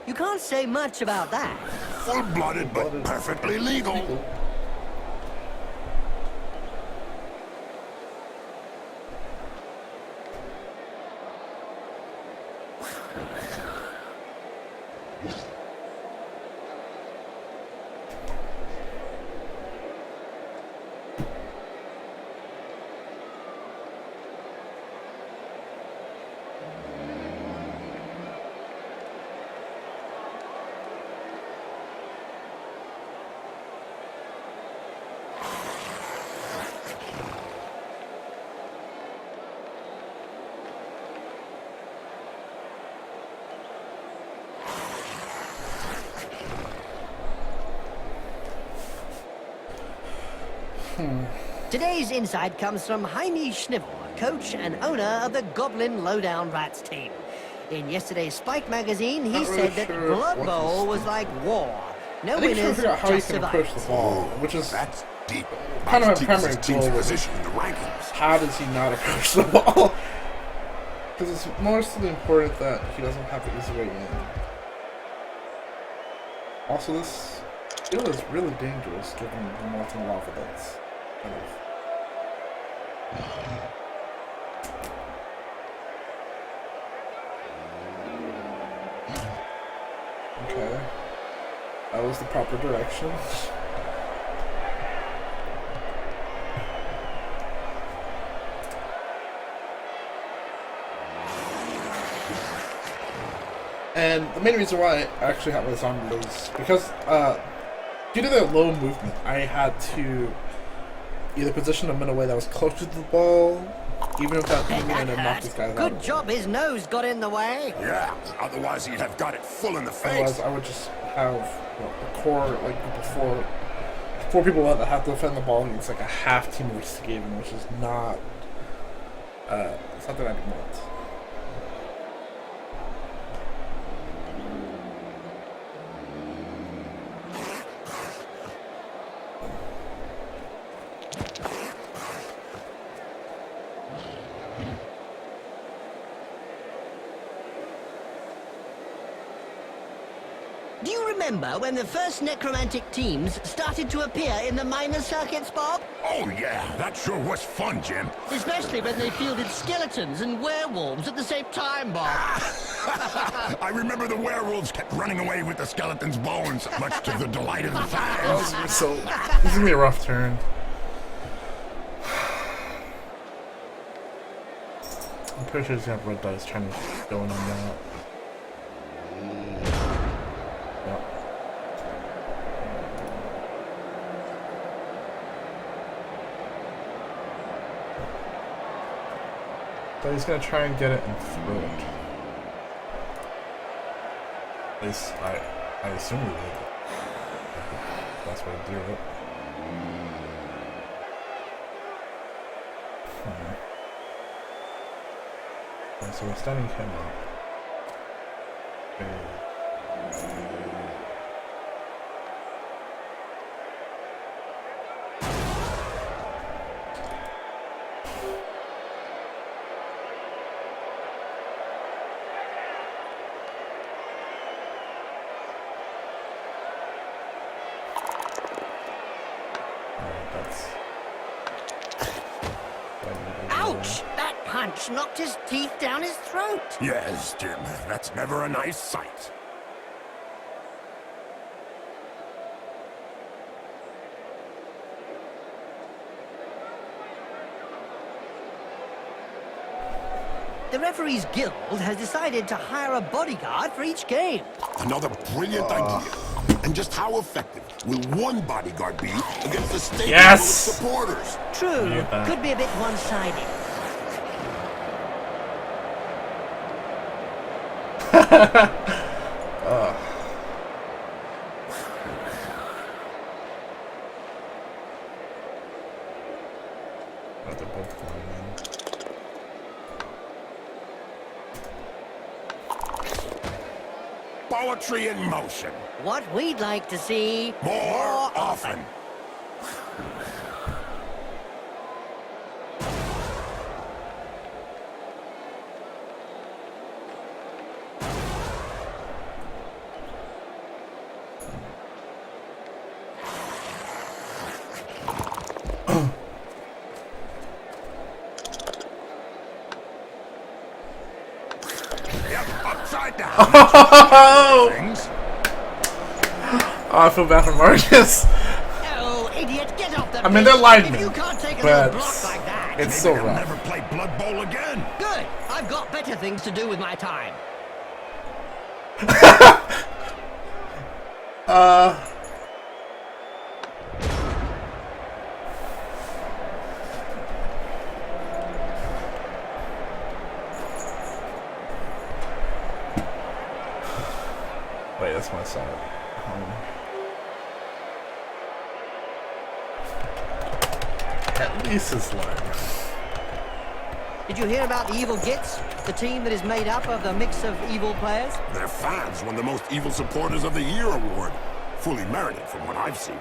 [SPEAKER 3] You can't say much about that.
[SPEAKER 2] Full-blooded, but perfectly legal.
[SPEAKER 3] Today's insight comes from Jaime Schnivel, coach and owner of the Goblin Lowdown Rats team. In yesterday's Spike magazine, he said that Blood Bowl was like war. No
[SPEAKER 1] I think
[SPEAKER 3] winners,
[SPEAKER 1] figure out how you
[SPEAKER 3] just
[SPEAKER 1] can approach the
[SPEAKER 3] survivors.
[SPEAKER 1] ball, which is
[SPEAKER 2] That's deep.
[SPEAKER 1] kind of
[SPEAKER 2] Might
[SPEAKER 1] my
[SPEAKER 2] keep his
[SPEAKER 1] primary
[SPEAKER 2] team's
[SPEAKER 1] goal.
[SPEAKER 2] position in the rankings.
[SPEAKER 1] How does he not approach the ball? Because it's mostly important that he doesn't have an easy way in. Also, this skill is really dangerous given the molten lava that's kind of. Okay. That was the proper direction. And the main reason why I actually have this on is because due to their low movement, I had to either position them in a way that was closer to the ball, even without aiming in and knock these guys out.
[SPEAKER 3] Good job his nose got in the way.
[SPEAKER 2] Yeah, otherwise he'd have got it full in the
[SPEAKER 1] Otherwise,
[SPEAKER 2] face.
[SPEAKER 1] I would just have a core, like group of four people that have to defend the ball against like a half team of Skaven, which is not Something I want.
[SPEAKER 3] Do you remember when the first necromantic teams started to appear in the minor circuits, Bob?
[SPEAKER 2] Oh yeah, that sure was fun, Jim.
[SPEAKER 3] Especially when they fielded skeletons and werewolves at the same time, Bob.
[SPEAKER 2] I remember the werewolves kept running away with the skeleton's bones, much to the delight of the fans.
[SPEAKER 1] So, this is gonna be a rough turn. I'm pretty sure he's gonna have red dice trying to go in on that. Yep. So he's gonna try and get it and throw it. At least I assume he would. That's why I do it. Okay, so we're standing him up. Okay.
[SPEAKER 3] Ouch! That punch knocked his teeth down his throat.
[SPEAKER 2] Yes, Jim, that's never a nice sight.
[SPEAKER 3] The referee's guild has decided to hire a bodyguard for each game.
[SPEAKER 2] Another brilliant idea. And just how effective will one bodyguard be against the stadium
[SPEAKER 1] Yes!
[SPEAKER 2] full of supporters?
[SPEAKER 3] True,
[SPEAKER 1] Yeah.
[SPEAKER 3] could be a bit one-sided.
[SPEAKER 1] Oh, they're both flying in.
[SPEAKER 2] Poetry in motion.
[SPEAKER 3] What we'd like to see
[SPEAKER 2] More often. Yep, upside down.
[SPEAKER 1] Oh!
[SPEAKER 2] Things.
[SPEAKER 1] Oh, I feel bad for Marcus.
[SPEAKER 3] Oh, idiot, get off the
[SPEAKER 1] I mean, they're
[SPEAKER 3] pitch.
[SPEAKER 1] linemen,
[SPEAKER 3] If you can't take a
[SPEAKER 1] but
[SPEAKER 3] little block like that.
[SPEAKER 1] it's so
[SPEAKER 2] Maybe they'll
[SPEAKER 1] rough.
[SPEAKER 2] never play Blood Bowl again.
[SPEAKER 3] Good. I've got better things to do with my time.
[SPEAKER 1] Wait, that's my side. At least it's live.
[SPEAKER 3] Did you hear about the Evil Gits? The team that is made up of a mix of evil players?
[SPEAKER 2] Their fans won the Most Evil Supporters of the Year award. Fully merited from what I've seen.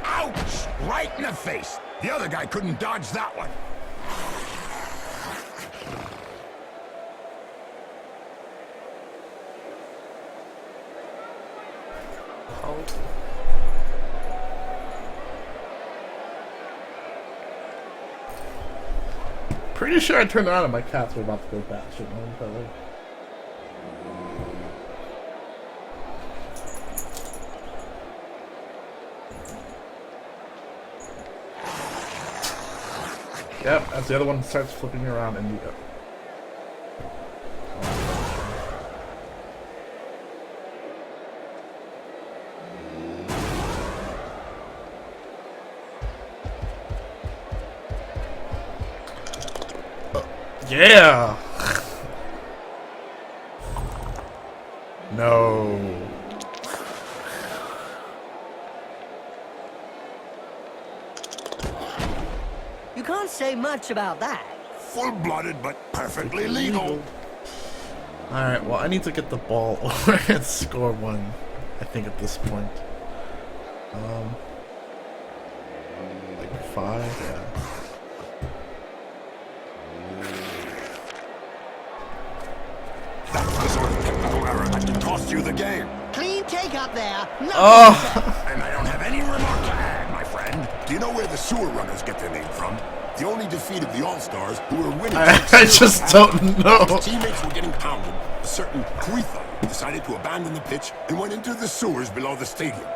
[SPEAKER 2] Ouch! Right in the face. The other guy couldn't dodge that one.
[SPEAKER 1] Pretty sure I turned around and my cats were about to go batshit momentarily. Yep, as the other one starts flipping around in the yeah. No.
[SPEAKER 3] You can't say much about that.
[SPEAKER 2] Full-blooded, but perfectly legal.
[SPEAKER 1] Alright, well, I need to get the ball over and score one, I think, at this point. Like 5, yeah.
[SPEAKER 2] That's the sort of technical error that can cost you the game.
[SPEAKER 3] Clean take up there.
[SPEAKER 1] Oh!
[SPEAKER 2] And I don't have any remark to add, my friend. Do you know where the sewer runners get their name from? The only defeat of the All-Stars who were winning.
[SPEAKER 1] I just don't know.
[SPEAKER 2] His teammates were getting pounded. A certain Quitha decided to abandon the pitch and went into the sewers below the stadium.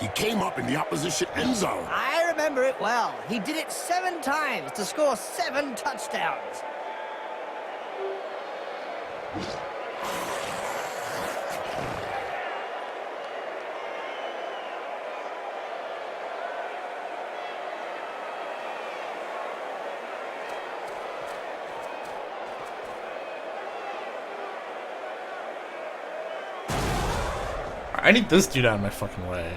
[SPEAKER 2] He came up in the opposition end zone.
[SPEAKER 3] I remember it well. He did it 7 times to score 7 touchdowns.
[SPEAKER 1] I need this dude out of my fucking way.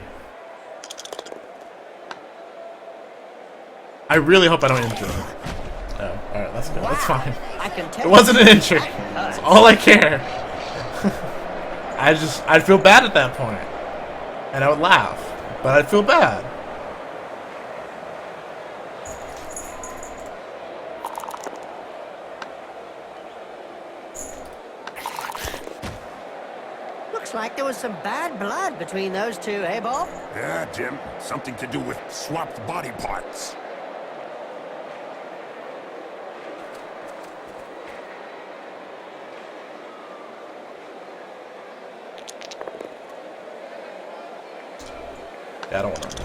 [SPEAKER 1] I really hope I don't injure him. Oh, alright, that's good. That's fine.
[SPEAKER 3] I can tell
[SPEAKER 1] It wasn't an injury. That's all I care. I'd feel bad at that point. And I would laugh. But I'd feel bad.
[SPEAKER 3] Looks like there was some bad blood between those two, eh, Bob?
[SPEAKER 2] Yeah, Jim. Something to do with swapped body parts.
[SPEAKER 1] Yeah, I don't want to.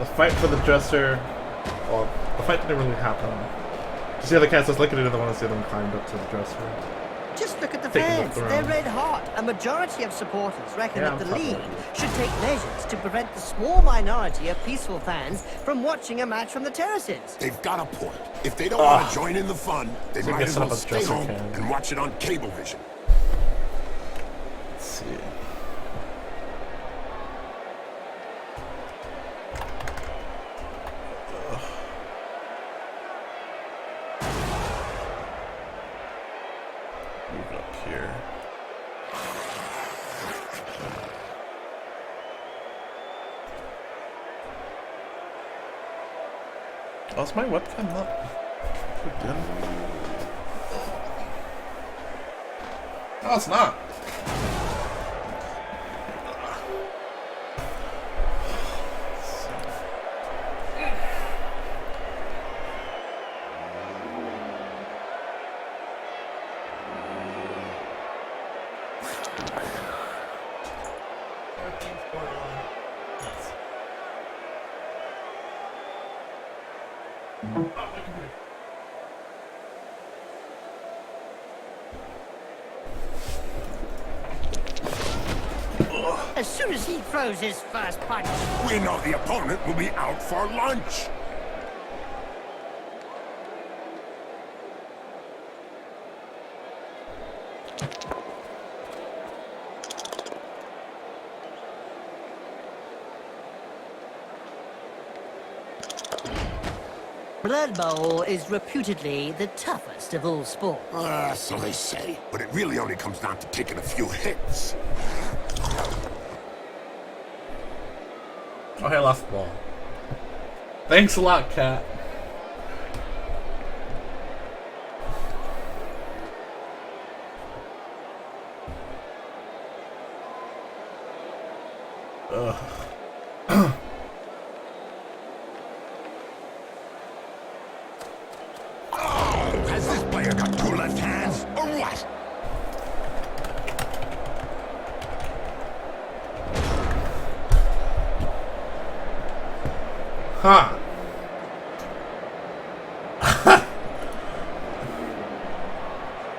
[SPEAKER 1] The fight for the dresser. Well, the fight didn't really happen. You see how the cats was looking at the one and see them climbed up to the dresser.
[SPEAKER 3] Just look at the
[SPEAKER 1] Taking the
[SPEAKER 3] fans.
[SPEAKER 1] throne.
[SPEAKER 3] They're red hot. A majority of supporters reckon
[SPEAKER 1] Yeah,
[SPEAKER 3] that the
[SPEAKER 1] I'm
[SPEAKER 3] league
[SPEAKER 1] fucking with
[SPEAKER 3] should take measures to prevent the small minority of peaceful fans from watching a match from the terraces.
[SPEAKER 2] They've got a point. If they don't want to join in the fun, they
[SPEAKER 1] So we
[SPEAKER 2] might
[SPEAKER 1] can
[SPEAKER 2] as
[SPEAKER 1] set
[SPEAKER 2] well
[SPEAKER 1] up a
[SPEAKER 2] stay
[SPEAKER 1] dresser
[SPEAKER 2] home
[SPEAKER 1] cam.
[SPEAKER 2] and watch it on Cablevision.
[SPEAKER 1] Let's see. Move up here. Oh, is my webcam not plugged in? No, it's not.
[SPEAKER 3] As soon as he throws his first punch.
[SPEAKER 2] We know the opponent will be out for lunch.
[SPEAKER 3] Blood Bowl is reputedly the toughest of all sports.
[SPEAKER 2] So they say. But it really only comes down to taking a few hits.
[SPEAKER 1] Oh, hey, I lost the ball. Thanks a lot, Cat. Ugh.
[SPEAKER 2] Has this player got 2 left hands, or what?
[SPEAKER 1] Huh.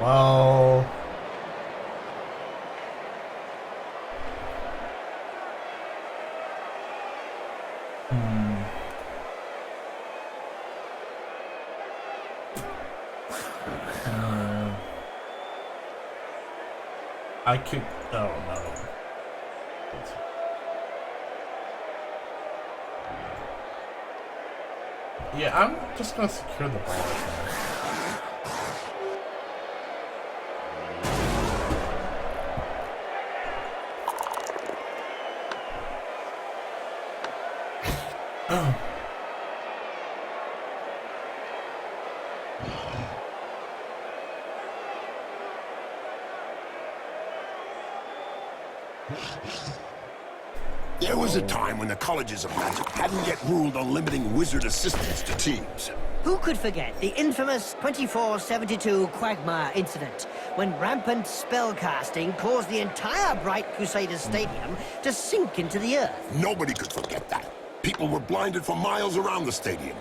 [SPEAKER 1] Well. I could. Oh no. Yeah, I'm just gonna secure the ball.
[SPEAKER 2] There was a time when the colleges of magic hadn't yet ruled on limiting wizard assistants to teams.
[SPEAKER 3] Who could forget the infamous 2472 Quagmire incident, when rampant spellcasting caused the entire Bright Crusaders Stadium to sink into the earth?
[SPEAKER 2] Nobody could forget that. People were blinded for miles around the stadium.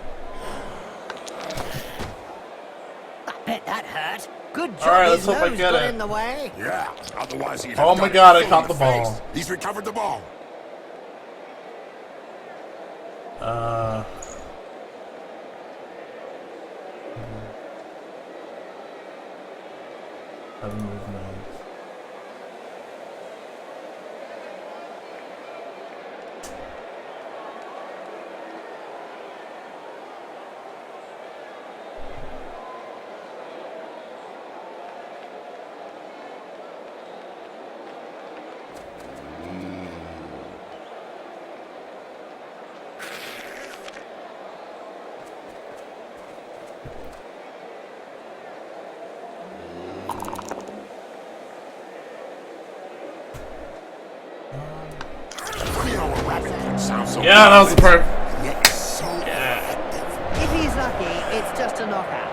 [SPEAKER 3] I bet that hurt. Good job.
[SPEAKER 1] All right,
[SPEAKER 3] his
[SPEAKER 1] let's hope I
[SPEAKER 3] nose
[SPEAKER 1] get
[SPEAKER 3] got
[SPEAKER 1] it.
[SPEAKER 3] in the way.
[SPEAKER 2] Yeah, otherwise he'd have
[SPEAKER 1] Oh my
[SPEAKER 2] done it
[SPEAKER 1] God, I
[SPEAKER 2] full
[SPEAKER 1] caught
[SPEAKER 2] in
[SPEAKER 1] the ball.
[SPEAKER 2] face. He's recovered the ball.
[SPEAKER 1] Movement.
[SPEAKER 2] Funny how a rabbit can sound so
[SPEAKER 1] Yeah, that was the part.
[SPEAKER 2] yet it's so effective.
[SPEAKER 3] If he's lucky, it's just a knockout.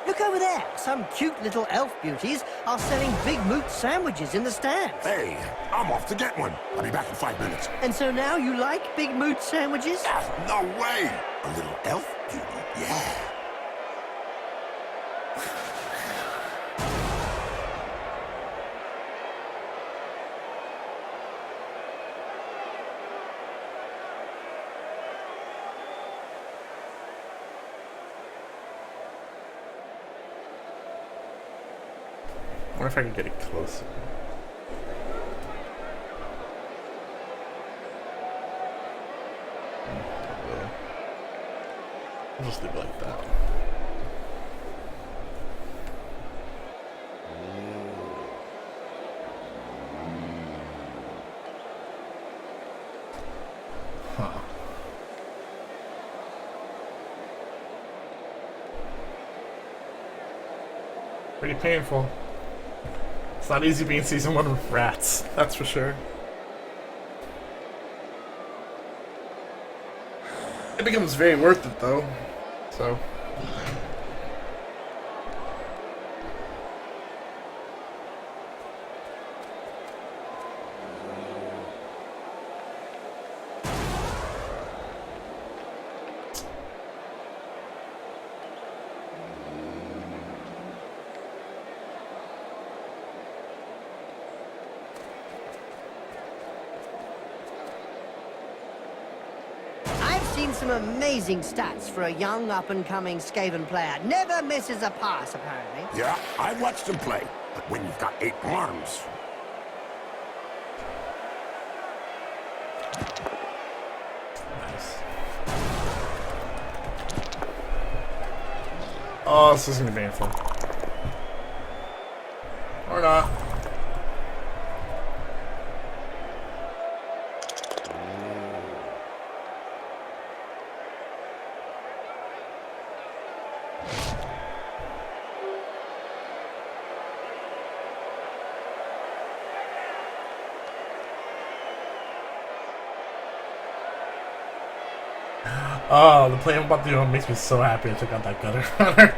[SPEAKER 3] Look over there. Some cute little elf beauties are selling big moot sandwiches in the stands.
[SPEAKER 2] Hey, I'm off to get one. I'll be back in 5 minutes.
[SPEAKER 3] And so now you like big moot sandwiches?
[SPEAKER 2] Ah, no way. A little elf beauty, yeah.
[SPEAKER 1] I wonder if I can get it closer. I'll just leave it like that. Huh. Pretty painful. It's not easy being season 1 with rats, that's for sure. It becomes very worth it though, so.
[SPEAKER 3] Seen some amazing stats for a young up-and-coming Skaven player. Never misses a pass, apparently.
[SPEAKER 2] Yeah, I've watched him play. But when you've got 8 arms...
[SPEAKER 1] Nice. Oh, this is gonna be painful. Or not. Oh, the play I'm about to do makes me so happy I took out that gutter runner.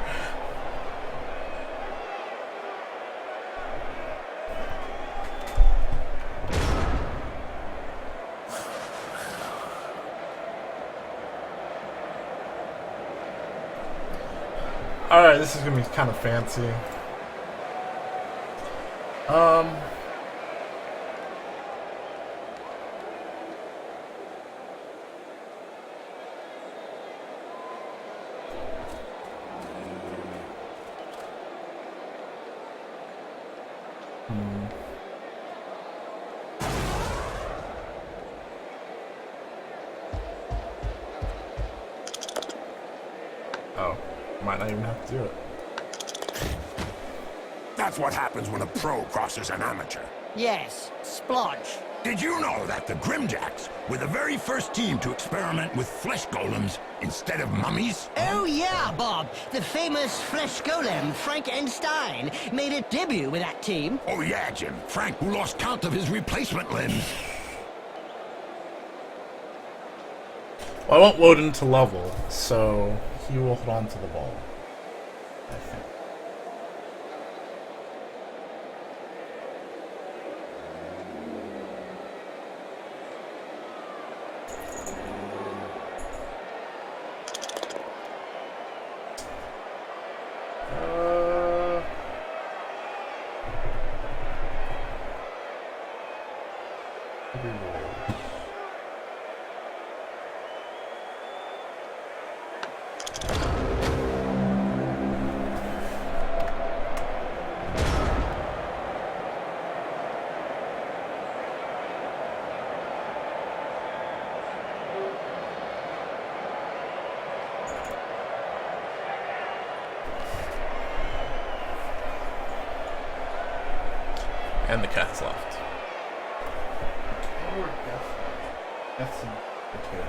[SPEAKER 1] Alright, this is gonna be kind of fancy. Oh, might not even have to do it.
[SPEAKER 2] That's what happens when a pro crosses an amateur.
[SPEAKER 3] Yes, splodge.
[SPEAKER 2] Did you know that the Grimjacks were the very first team to experiment with flesh golems instead of mummies?
[SPEAKER 3] Oh yeah, Bob. The famous flesh golem, Frankenstein, made a debut with that team.
[SPEAKER 2] Oh yeah, Jim. Frank, who lost count of his replacement limbs.
[SPEAKER 1] Well, I won't load into level, so he will hold on to the ball, I think. And the cat's left. That's okay.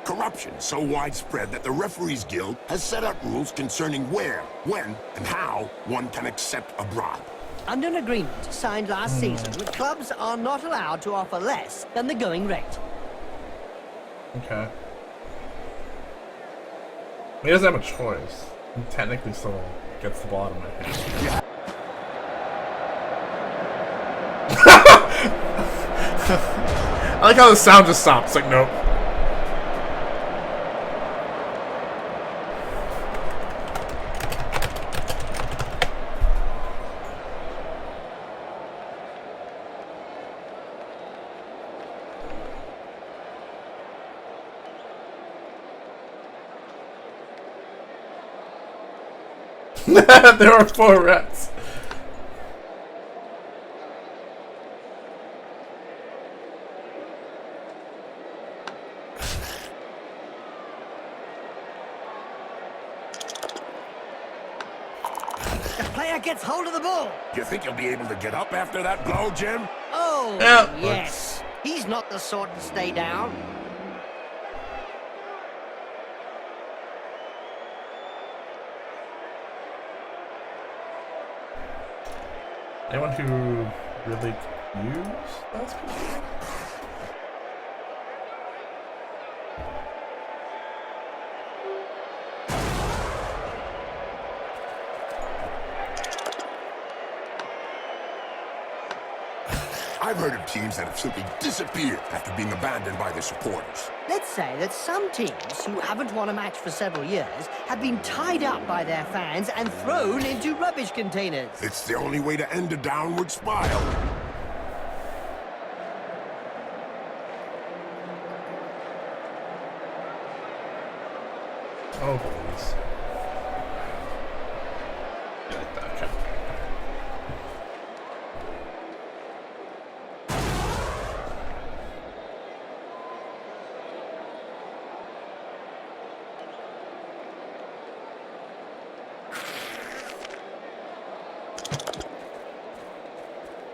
[SPEAKER 2] Corruption so widespread that the Referees Guild has set up rules concerning where, when, and how one can accept a bribe.
[SPEAKER 3] Under an agreement signed last season, the clubs are not allowed to offer less than the going rate.
[SPEAKER 1] Okay. He doesn't have a choice. He technically still gets the ball out of my hand.
[SPEAKER 2] Yeah.
[SPEAKER 1] I like how the sound just stops. Like, nope. There are 4 rats.
[SPEAKER 3] The player gets hold of the ball.
[SPEAKER 2] You think he'll be able to get up after that blow, Jim?
[SPEAKER 3] Oh,
[SPEAKER 1] Yeah.
[SPEAKER 3] yes. He's not the sort to stay down.
[SPEAKER 1] Anyone who really use that speed?
[SPEAKER 2] I've heard of teams that have simply disappeared after being abandoned by their supporters.
[SPEAKER 3] Let's say that some teams who haven't won a match for several years have been tied up by their fans and thrown into rubbish containers.
[SPEAKER 2] It's the only way to end a downward spiral.
[SPEAKER 1] Oh, please. Like that, okay.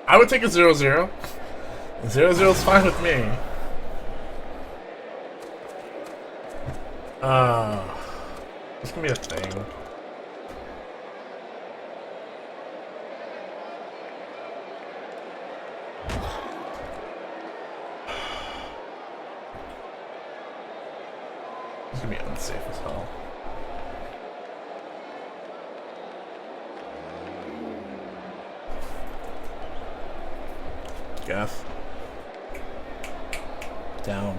[SPEAKER 1] I would take a 0-0. 0-0 is fine with me. This can be a thing. This can be unsafe as hell. Gaff. Down.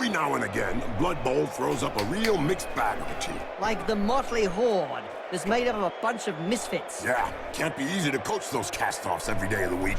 [SPEAKER 2] Every now and again, Blood Bowl throws up a real mixed bag of a team.
[SPEAKER 3] Like the Motley Horde, that's made up of a bunch of misfits.
[SPEAKER 2] Yeah, can't be easy to coach those cast-offs every day of the week.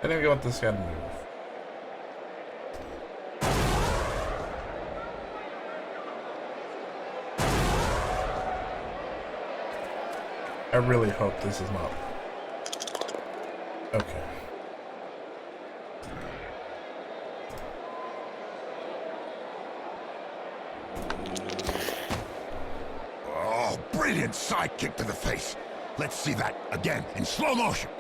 [SPEAKER 1] I didn't want this guy to move. I really hope this is not. Okay.
[SPEAKER 2] Oh, brilliant side kick to the face. Let's see that again in slow motion.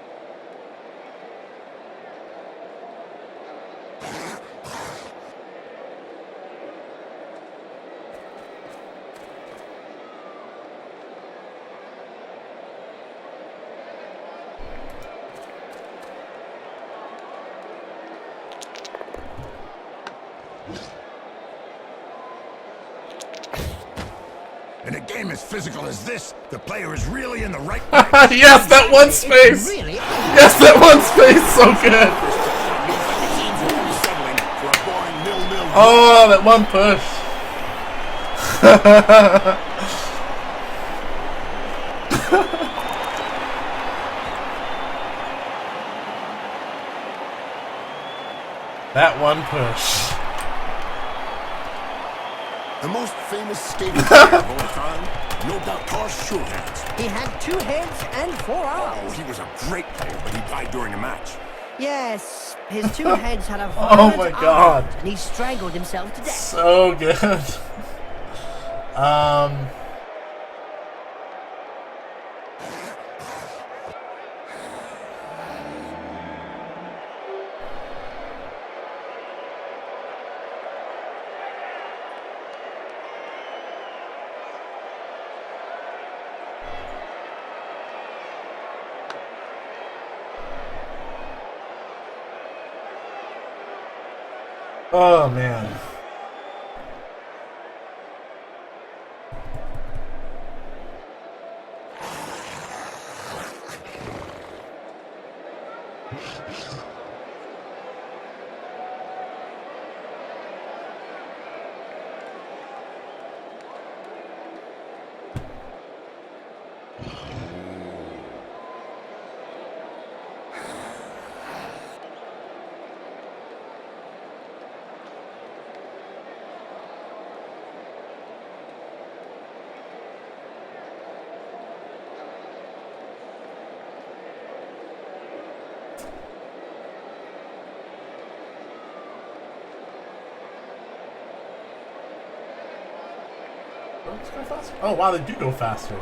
[SPEAKER 2] In a game as physical as this, the player is really in the right place.
[SPEAKER 1] Yes, that one space!
[SPEAKER 3] Really?
[SPEAKER 1] Yes, that one space! So good! Oh, that one push! That one push.
[SPEAKER 2] The most famous skating player of all time, no doubt Tosh Shorthands.
[SPEAKER 3] He had 2 heads and 4
[SPEAKER 2] Oh,
[SPEAKER 3] arms.
[SPEAKER 2] he was a great player, but he died during a match.
[SPEAKER 3] Yes, his 2 heads had a
[SPEAKER 1] Oh
[SPEAKER 3] violent
[SPEAKER 1] my
[SPEAKER 3] arm,
[SPEAKER 1] God.
[SPEAKER 3] and he strangled himself to death.
[SPEAKER 1] So good. Oh man. Go faster? Oh wow, they do go faster.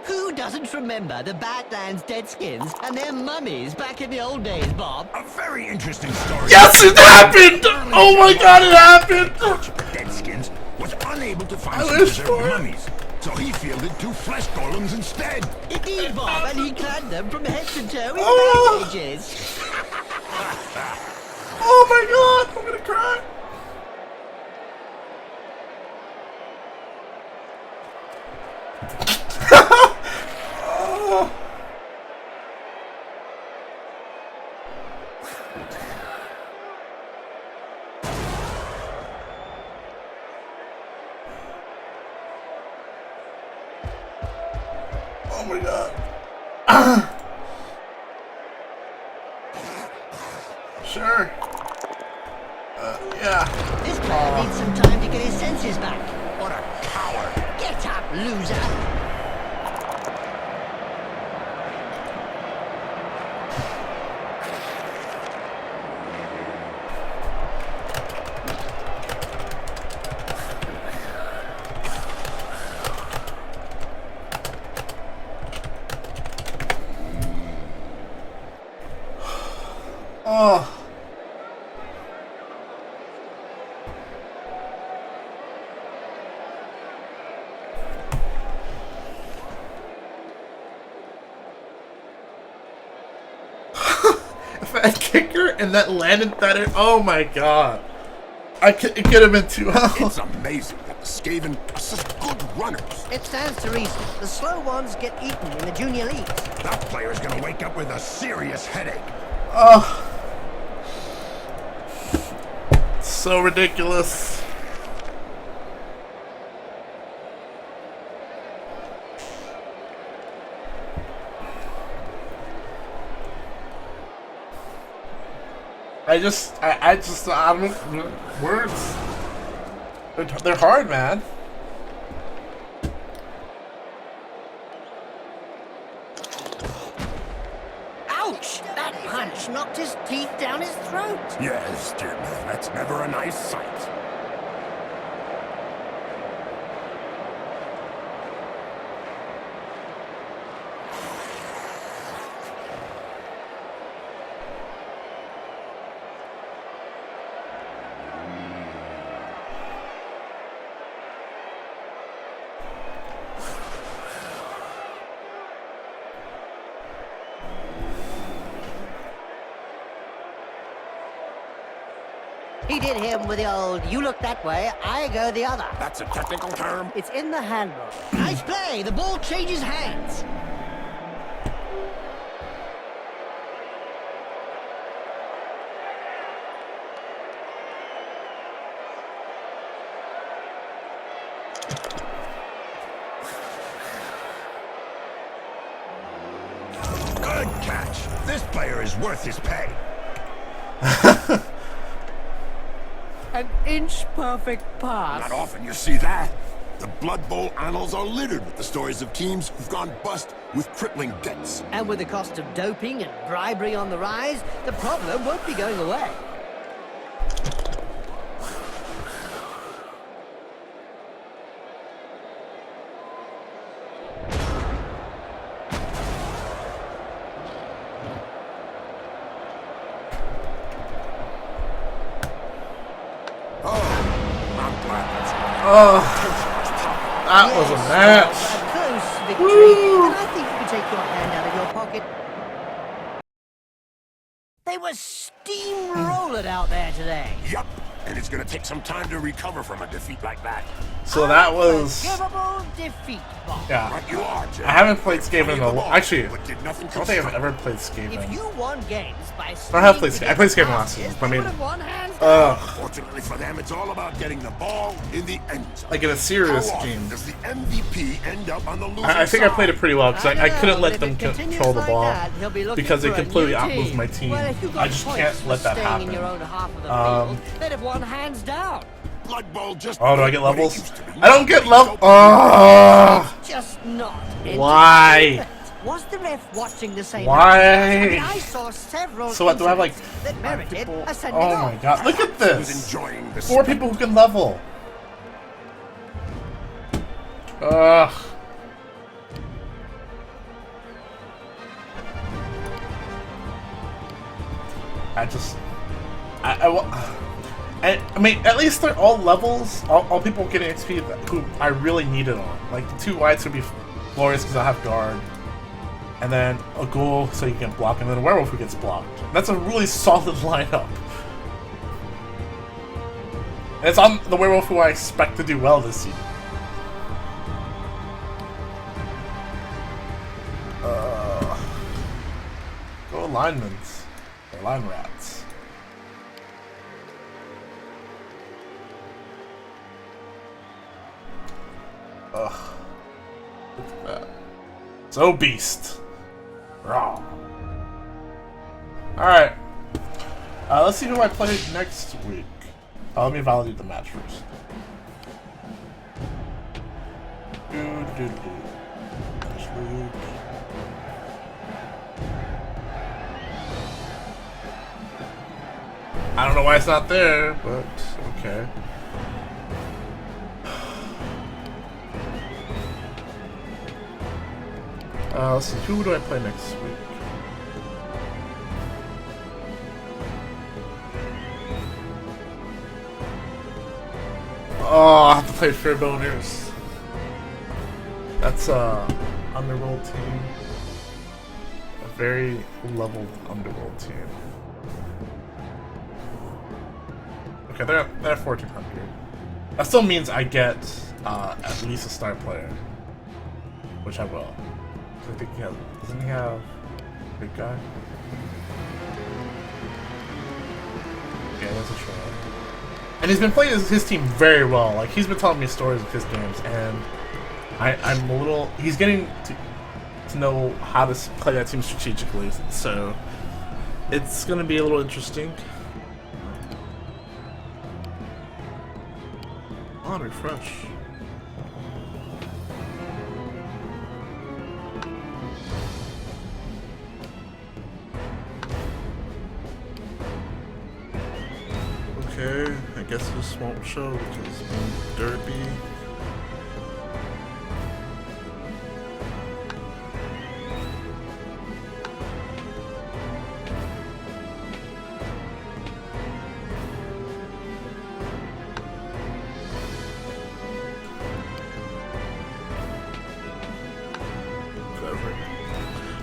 [SPEAKER 3] Who doesn't remember the Badlands Deadskins and their mummies back in the old days, Bob?
[SPEAKER 2] A very interesting story.
[SPEAKER 1] Yes, it happened! Oh my God, it happened!
[SPEAKER 2] Deadskins was unable to find
[SPEAKER 1] I
[SPEAKER 2] some
[SPEAKER 1] wish
[SPEAKER 2] preserved
[SPEAKER 1] for it.
[SPEAKER 2] mummies, so he fielded 2 flesh golems instead.
[SPEAKER 3] Indeed, Bob, and he clad them from head to toe in
[SPEAKER 1] Oh.
[SPEAKER 3] bandages.
[SPEAKER 1] Oh my God, I'm gonna cry. Oh. Oh my God. Sure. Yeah.
[SPEAKER 3] This player needs some time to get his senses back.
[SPEAKER 2] What a coward.
[SPEAKER 3] Get up, loser!
[SPEAKER 1] that kicker and that landed better. Oh my god. It could have been 2-0.
[SPEAKER 2] It's amazing that the Skaven are such good runners.
[SPEAKER 3] It stands to reason. The slow ones get eaten in the junior leagues.
[SPEAKER 2] That player's gonna wake up with a serious headache.
[SPEAKER 1] Oh. So ridiculous. I don't words. They're hard, man.
[SPEAKER 3] Ouch! That punch knocked his teeth down his throat.
[SPEAKER 2] Yes, Jim, that's never a nice sight.
[SPEAKER 3] He did him with the old, you look that way, I go the other.
[SPEAKER 2] That's a technical term.
[SPEAKER 3] It's in the handbook. Nice play. The ball changes hands.
[SPEAKER 2] Good catch. This player is worth his pay.
[SPEAKER 3] An inch-perfect pass.
[SPEAKER 2] Not often you see that. The Blood Bowl annals are littered with the stories of teams who've gone bust with crippling debts.
[SPEAKER 3] And with the cost of doping and bribery on the rise, the problem won't be going away.
[SPEAKER 1] Oh, that was a match.
[SPEAKER 3] A close victory, and I think you can take your hand out of your pocket. They were steamrolling out there today.
[SPEAKER 2] Yup, and it's gonna take some time to recover from a defeat like that.
[SPEAKER 1] So that was...
[SPEAKER 3] Unforgivable defeat, Bob.
[SPEAKER 1] Yeah.
[SPEAKER 2] Right you are, Jim.
[SPEAKER 1] I haven't played Skaven in a while. Actually,
[SPEAKER 2] But did nothing
[SPEAKER 1] I don't think I've ever played
[SPEAKER 3] If
[SPEAKER 1] Skaven.
[SPEAKER 3] you won games by
[SPEAKER 1] I have played Skaven. I played Skaven last season. I mean,
[SPEAKER 2] Fortunately for them, it's all about getting the ball in the end zone.
[SPEAKER 1] like in a serious
[SPEAKER 2] How often
[SPEAKER 1] game.
[SPEAKER 2] does the MVP end up on the losing
[SPEAKER 1] I think I
[SPEAKER 2] side?
[SPEAKER 1] played it pretty well because I couldn't let
[SPEAKER 3] If
[SPEAKER 1] them
[SPEAKER 3] it continues
[SPEAKER 1] control the
[SPEAKER 3] like
[SPEAKER 1] ball
[SPEAKER 3] that, he'll be looking
[SPEAKER 1] because they
[SPEAKER 3] for a
[SPEAKER 1] completely
[SPEAKER 3] new
[SPEAKER 1] outmoved
[SPEAKER 3] team.
[SPEAKER 1] my team.
[SPEAKER 3] Well, if you got
[SPEAKER 1] I just
[SPEAKER 3] points
[SPEAKER 1] can't
[SPEAKER 3] for
[SPEAKER 1] let that
[SPEAKER 3] staying
[SPEAKER 1] happen.
[SPEAKER 3] in your own half of the field, they'd have won hands down.
[SPEAKER 2] Blood Bowl just
[SPEAKER 1] Oh, do I get
[SPEAKER 2] what it
[SPEAKER 1] levels?
[SPEAKER 2] used to be.
[SPEAKER 1] I don't get level. Oh,
[SPEAKER 3] Just not.
[SPEAKER 1] why?
[SPEAKER 3] Was the ref watching the same?
[SPEAKER 1] Why?
[SPEAKER 3] I mean, I saw several.
[SPEAKER 1] So what, do I have, like,
[SPEAKER 3] incidents that merited
[SPEAKER 1] people?
[SPEAKER 3] a sending
[SPEAKER 1] Oh
[SPEAKER 3] off.
[SPEAKER 1] my god! Look at
[SPEAKER 2] He was
[SPEAKER 1] this.
[SPEAKER 2] enjoying the
[SPEAKER 1] 4 people who can level. Ugh. I mean, at least they're all levels, all people getting XP who I really need it on. Like, the 2 whites would be glorious because I have guard. And then a ghoul so you can block, and then a werewolf who gets blocked. That's a really solid lineup. And it's on the werewolf who I expect to do well this season. Go alignments. Or line rats. Ugh. Look at that. So beast. Raw. Alright. Let's see who I play next week. Let me validate the match first. Next week. I don't know why it's not there, but okay. Let's see, who do I play next week? Oh, I have to play Fair Boners. That's Underworld team. A very leveled Underworld team. Okay, they're at 1400. That still means I get at least a star player, which I will. I think he has. Doesn't he have a big guy? Yeah, he has a try. And he's been playing his team very well. Like, he's been telling me stories of his games, and I'm a little. He's getting to know how to play that team strategically, so it's gonna be a little interesting. On refresh. Okay, I guess this won't show because Derby.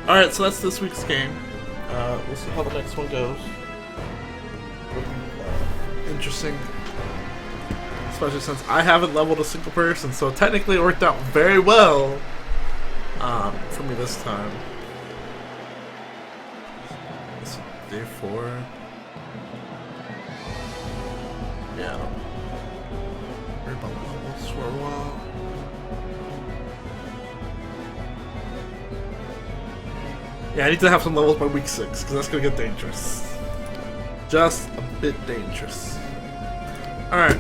[SPEAKER 1] Alright, so that's this week's game. We'll see how the next one goes. Interesting. Especially since I haven't leveled a single person, so technically it worked out very well for me this time. This is day 4. Yeah. Worry about levels for a while. Yeah, I need to have some levels by week 6, because that's going to get dangerous. Just a bit dangerous. Alright.